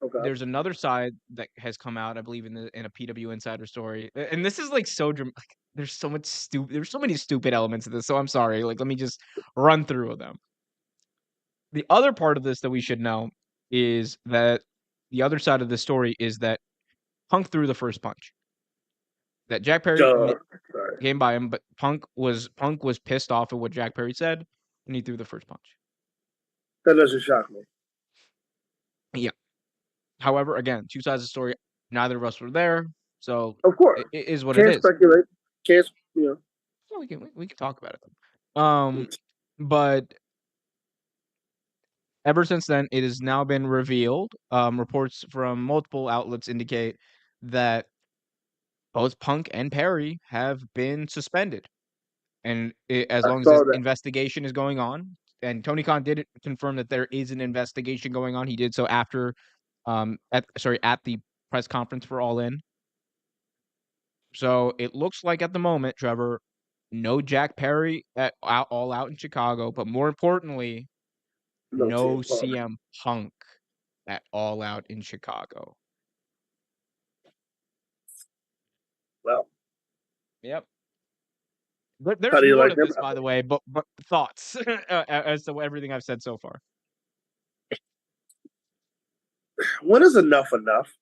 Okay. There's another side that has come out, I believe, in a PW Insider story, and this is like so like, there's so much stupid. There's so many stupid elements of this. So I'm sorry. Like, let me just run through them. The other part of this that we should know is that the other side of the story is that Punk threw the first punch. That Jack Perry Duh. Sorry. came by him, but Punk was pissed off at what Jack Perry said, and he threw the first punch. That doesn't shock me. Yeah. However, again, two sides of the story. Neither of us were there, so Of course. it is what it Can't is. speculate. Can't, Well, we can talk about it. But ever since then, it has now been revealed. Reports from multiple outlets indicate that both Punk and Perry have been suspended, and as I long as saw this that. investigation is going on, and Tony Khan did confirm that there is an investigation going on. He did so after, at the press conference for All In. So it looks like at the moment, Trevor, no Jack Perry all out in Chicago, but more importantly, No no CM Punk. CM Punk at all out in Chicago. Well, Yep. how There's do you more like to them this, by the way, but thoughts as to everything I've said so far. When is enough enough?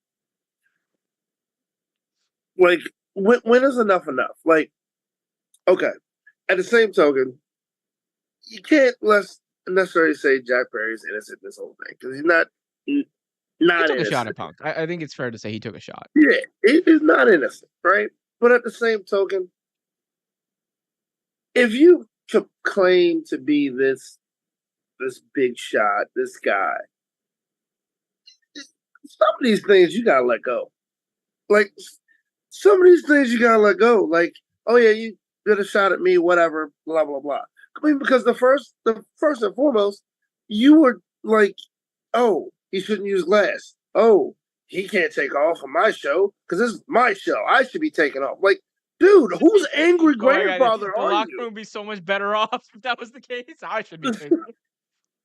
Like, when is enough enough? Like, okay. At the same token, you can't necessarily say Jack Perry's innocent in this whole thing because he's He not took a shot at innocent. Punk. I think it's fair to say he took a shot. Yeah, he's not innocent, right? But at the same token, if you claim to be this big shot, this guy, some of these things you gotta let go. Like some of these things you gotta let go. Like, oh yeah, you did a shot at me, whatever, blah blah blah. I mean, because the first and foremost, you were like, oh, he shouldn't use glass. Oh, he can't take off on my show because this is my show. I should be taking off. Like, dude, whose angry Oh my god, grandfather the are locker you? room would be so much better off if that was the case. I should be taking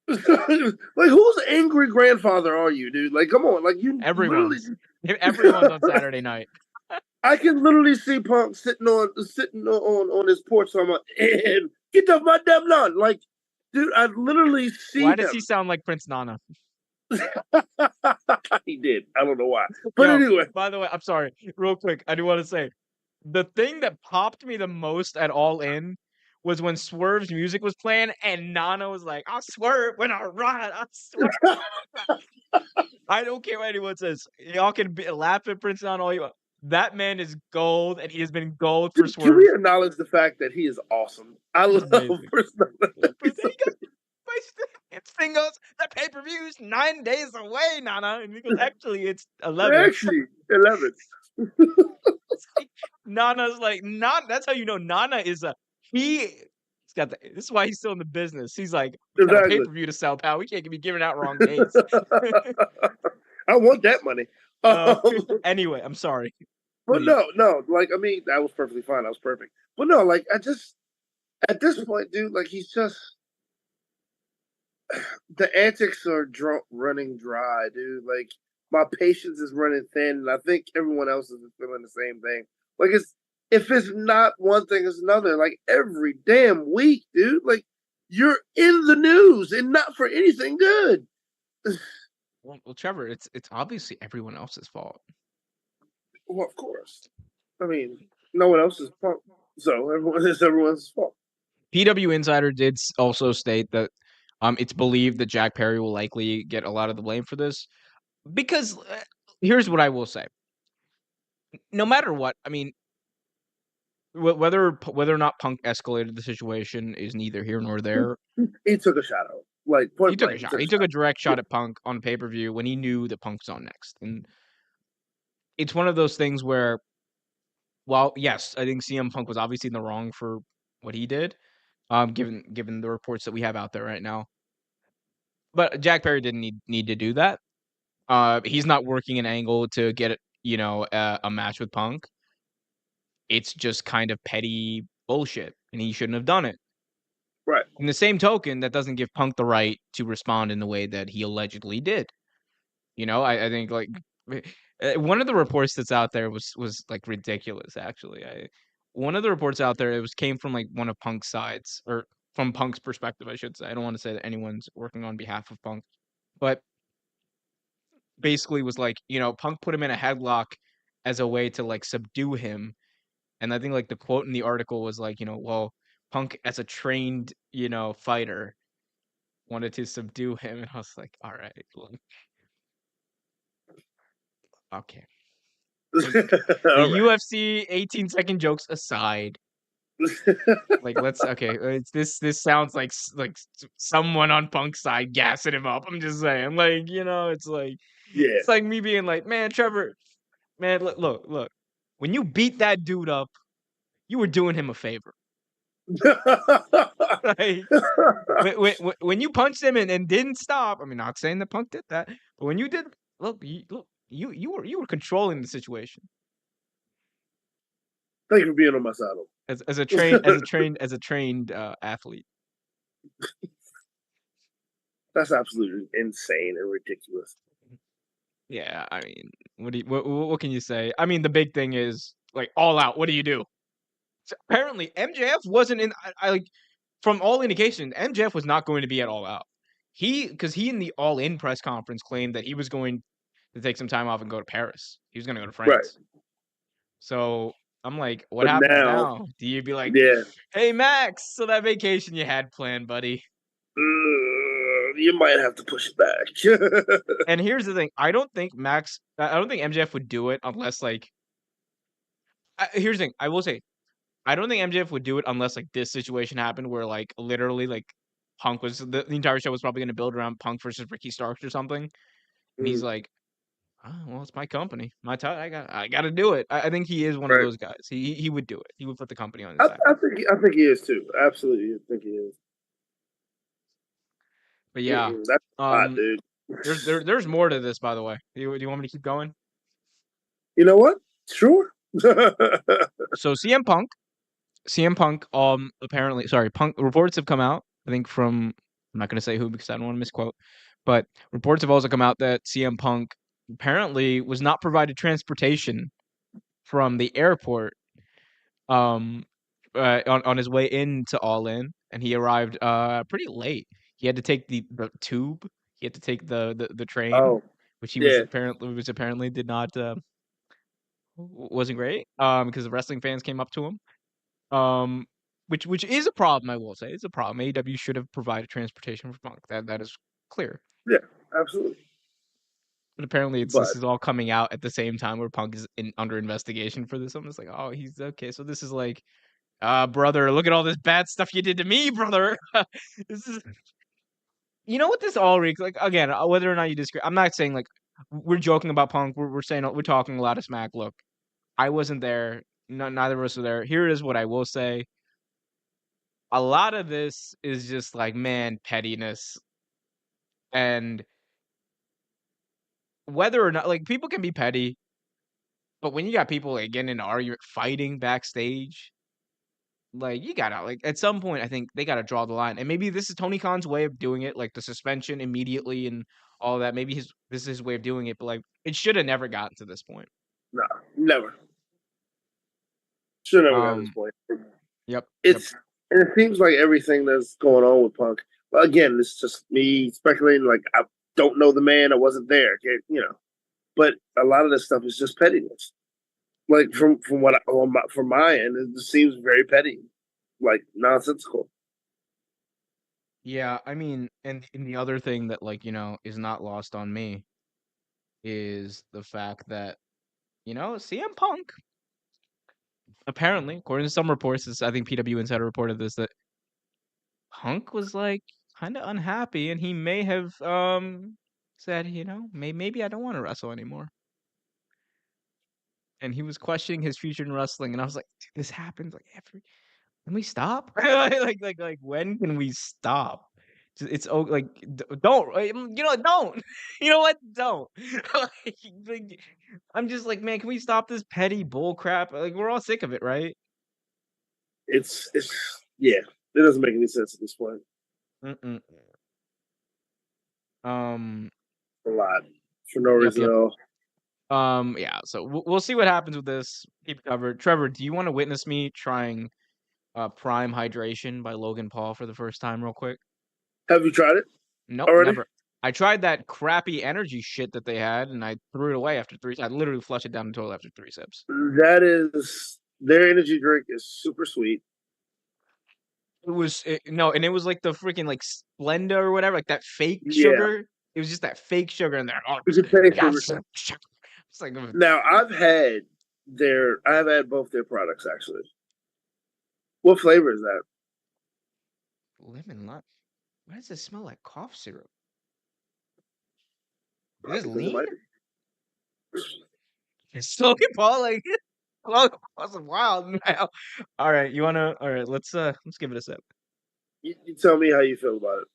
Like, whose angry grandfather are you, dude? Like, come on, like you literally. everyone's. Everyone's on Saturday night. I can literally see Punk sitting on his porch. So I'm like, and get off my damn lawn, like, dude. I literally see Why does he him. sound like Prince Nana? He did. I don't know why, but Yo, anyway. by the way, I'm sorry. Real quick, I do want to say the thing that popped me the most at All In was when Swerve's music was playing and Nana was like, "I'll swerve when I ride. I swear." I don't care what anyone says. Y'all can laugh at Prince Nana all you want. That man is gold, and he has been gold for Can we Swerve. acknowledge the fact that he is awesome? I He's love amazing. personality. But then he goes, it's thing goes, the pay per view's 9 days away, Nana. And he goes, actually, it's 11. Actually, 11. It's like, Nana's like, not. That's how you know Nana is he's got the. This is why he's still in the business. He's like, we got a pay Exactly. per view to sell, pal. We can't be giving out wrong days. I want that money. uh, Um, anyway, I'm sorry. but no, like I mean, that was perfectly fine. That was perfect. But no, like I just at this point, dude, like he's just the antics are running dry, dude. Like my patience is running thin, and I think everyone else is feeling the same thing. Like it's if it's not one thing, it's another. Like every damn week, dude. Like you're in the news and not for anything good. Well, Trevor, it's obviously everyone else's fault. Well, of course. I mean, no one else is punk, so it's everyone's fault. PW Insider did also state that it's believed that Jack Perry will likely get a lot of the blame for this because here's what I will say. No matter what, I mean, whether or not Punk escalated the situation is neither here nor there. He took a shot out, like He point took a blank. He shot. took a He took shot. a direct shot at Punk on pay per view when he knew that Punk was on next, and it's one of those things where, while yes, I think CM Punk was obviously in the wrong for what he did. Given the reports that we have out there right now. But Jack Perry didn't need to do that. He's not working an angle to get a match with Punk. It's just kind of petty bullshit, and he shouldn't have done it. Right. In the same token, that doesn't give Punk the right to respond in the way that he allegedly did. I think like one of the reports that's out there was like ridiculous. Actually, one of the reports out there came from like one of Punk's sides, or from Punk's perspective, I should say. I don't want to say that anyone's working on behalf of Punk, but basically was like, Punk put him in a headlock as a way to like subdue him. And I think like the quote in the article was like, well, Punk as a trained, fighter wanted to subdue him. And I was like, all right, look, okay. The All right. UFC 18-second jokes aside, like this sounds like someone on Punk's side gassing him up. I'm just saying, like, Yeah. it's like me being like, man, Trevor, man, look. When you beat that dude up, you were doing him a favor. Like when you punched him and didn't stop. I mean, not saying that Punk did that, but when you did, you were controlling the situation Thank you for being on my saddle. as a trained athlete. That's absolutely insane and ridiculous. Yeah, I mean, what can you say? I mean, the big thing is like All Out. What do you do? So apparently, MJF wasn't in. I like from all indication, MJF was not going to be at All Out. Because he in the All In press conference claimed that he was going to take some time off and go to Paris. He was going to go to Right. France. So I'm like, what But happens now, now? Do you be like, yeah, hey Max, so that vacation you had planned, buddy? you might have to push it back. And here's the thing: I don't think MJF would do it unless like. Here's the thing: I will say, I don't think MJF would do it unless like this situation happened where like literally like Punk was the entire show was probably going to build around Punk versus Ricky Starks or something, and he's like, oh, well, it's my company, I got to do it. I think he is one of Right. those guys. He would do it. He would put the company on his I, back. I think he is too. Absolutely, I think he is. But yeah, That's hot, um, dude. there's more to this, by the way. Do you want me to keep going? You know what? Sure. So CM Punk, apparently, sorry, Punk reports have come out. I think from I'm not going to say who because I don't want to misquote, but reports have also come out that CM Punk apparently was not provided transportation from the airport, um, on his way into All In, and he arrived pretty late. He had to take the tube. He had to take the train, Oh, which he yeah. apparently did not wasn't great. Because the wrestling fans came up to him. Um, which is a problem, I will say. It's a problem. AEW should have provided transportation for Punk. That is clear. Yeah, absolutely. But apparently this But is all coming out at the same time where Punk is under investigation for this. I'm just like, oh, he's okay. So this is like, brother, look at all this bad stuff you did to me, brother. This is what this all reeks like. Again, whether or not you disagree, I'm not saying like we're joking about Punk. We're saying we're talking a lot of smack. Look, I wasn't there. No, neither of us were there. Here is what I will say. A lot of this is just like, man, pettiness. And whether or not, like, people can be petty, but when you got people like getting into argument, fighting backstage, like, you gotta, like, at some point, I think they gotta draw the line. And maybe this is Tony Khan's way of doing it, like the suspension immediately and all that. Maybe this is his way of doing it, but like, it should have never gotten to this point. no, never. Should never got to this Um, point. yep. It's and it seems like everything that's going on with Punk. Well, again, it's just me speculating. Like I don't know the man. I wasn't there. But a lot of this stuff is just pettiness. Like Yep. from what from my end, it just seems very petty, like nonsensical. Yeah, I mean, and the other thing that like, is not lost on me is the fact that, CM Punk, apparently, according to some reports, I think PW Insider reported this, that Punk was like kind of unhappy and he may have said, maybe I don't want to wrestle anymore. And he was questioning his future in wrestling, and I was like, dude, this happens like Can we stop? Like, when can we stop? Like, don't, you know what? Don't. You know what? Don't. Like, I'm just like, man, can we stop this petty bull crap? Like, we're all sick of it, right? It's yeah. It doesn't make any sense at this point. Mm-mm. Um, A lot for no yep, reason yep. at all. Yeah, so we'll see what happens with this. Keep it covered. Trevor, do you want to witness me trying Prime Hydration by Logan Paul for the first time real quick? Have you tried it Nope, already? never. I tried that crappy energy shit that they had, and I threw it away after 3 I literally flushed it down the toilet after 3 sips. That is their energy drink is super sweet. No, and it was like the freaking like Splenda or whatever, like that fake Yeah, sugar. It was just that fake sugar in there. Oh, you can taste yeah, it. it's like Now I've had both their products actually. What flavor is that? lemon lime. Why does it smell like cough syrup? Is Probably this because it lean? might be. It's Logan Paul, like Logan Paul's wild now. All right, you wanna? All right, let's give it a sip. You tell me how you feel about it.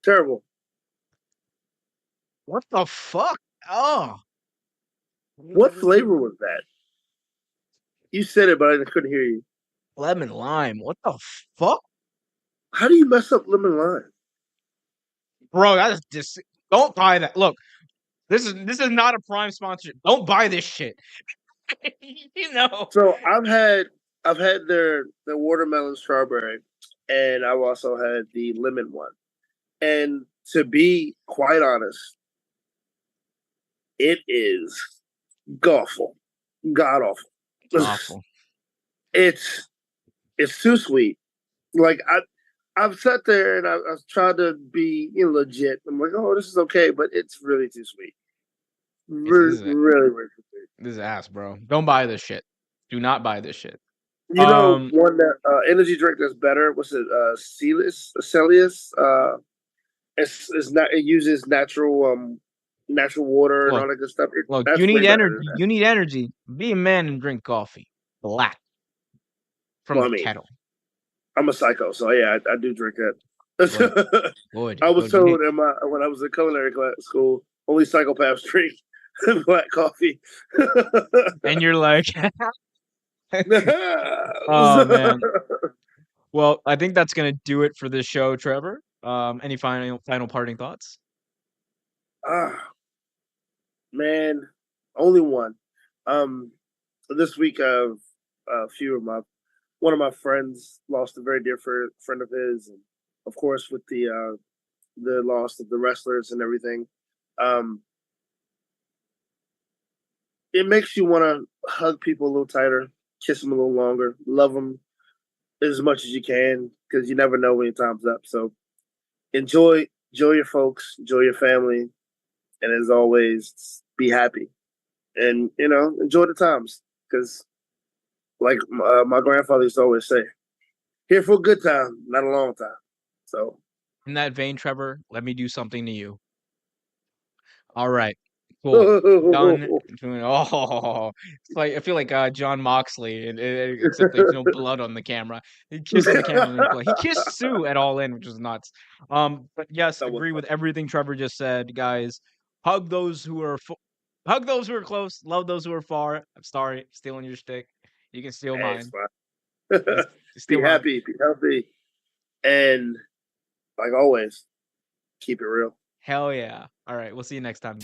Terrible. What the fuck? Oh, What flavor was that? You said it, but I couldn't hear you. lemon lime. What the fuck, How do you mess up lemon lime? bro? That is just. Don't buy that. Look, this is not a Prime sponsorship. Don't buy this shit. You know. So I've had their watermelon strawberry, and I've also had the lemon one. And to be quite honest, it is awful, god awful. Awful. It's it's too sweet. Like I've sat there and I've tried to be legit. I'm like, oh, this is okay, but it's really too sweet. This Really, is really, really too sweet. this is ass, bro. Don't buy this shit. Do not buy this shit. You know, Um, one that energy drink that's better. What's it? Celius. It's not. It uses natural water and look, all that good stuff. look. You That's way need better energy. than that. You need energy. Be a man and drink coffee, black from Well, the I mean, kettle. I'm a psycho, so yeah, I do drink Good, that. good, I was good. You need. told when I was in culinary class school, only psychopaths drink black coffee. And you're like, oh man. Well, I think that's gonna do it for this show, Trevor. Any final parting thoughts? Ah, man, only one. Um, this week, a few of my one of my friends lost a very dear friend of his, and of course, with the loss of the wrestlers and everything, um, it makes you want to hug people a little tighter, kiss them a little longer, love them as much as you can because you never know when your time's up. So enjoy your folks, enjoy your family, and as always, be happy and enjoy the times because, like my grandfather used to always say, "Here for a good time, not a long time." So, In that vein, Trevor, let me do something to you. All right, cool. Done. Oh, it's like I feel like John Moxley, except there's no blood on the camera. He kissing the camera, and there's blood. He kissed Sue at All In, which was nuts. But yes, that was agree fun. with everything Trevor just said, guys. Hug those who are hug those who are close. Love those who are far. I'm sorry, stealing your stick. You can steal Hey, it's mine. fine. You can Be steal mine. happy, be healthy, and like always, keep it real. Hell yeah! All right, we'll see you next time.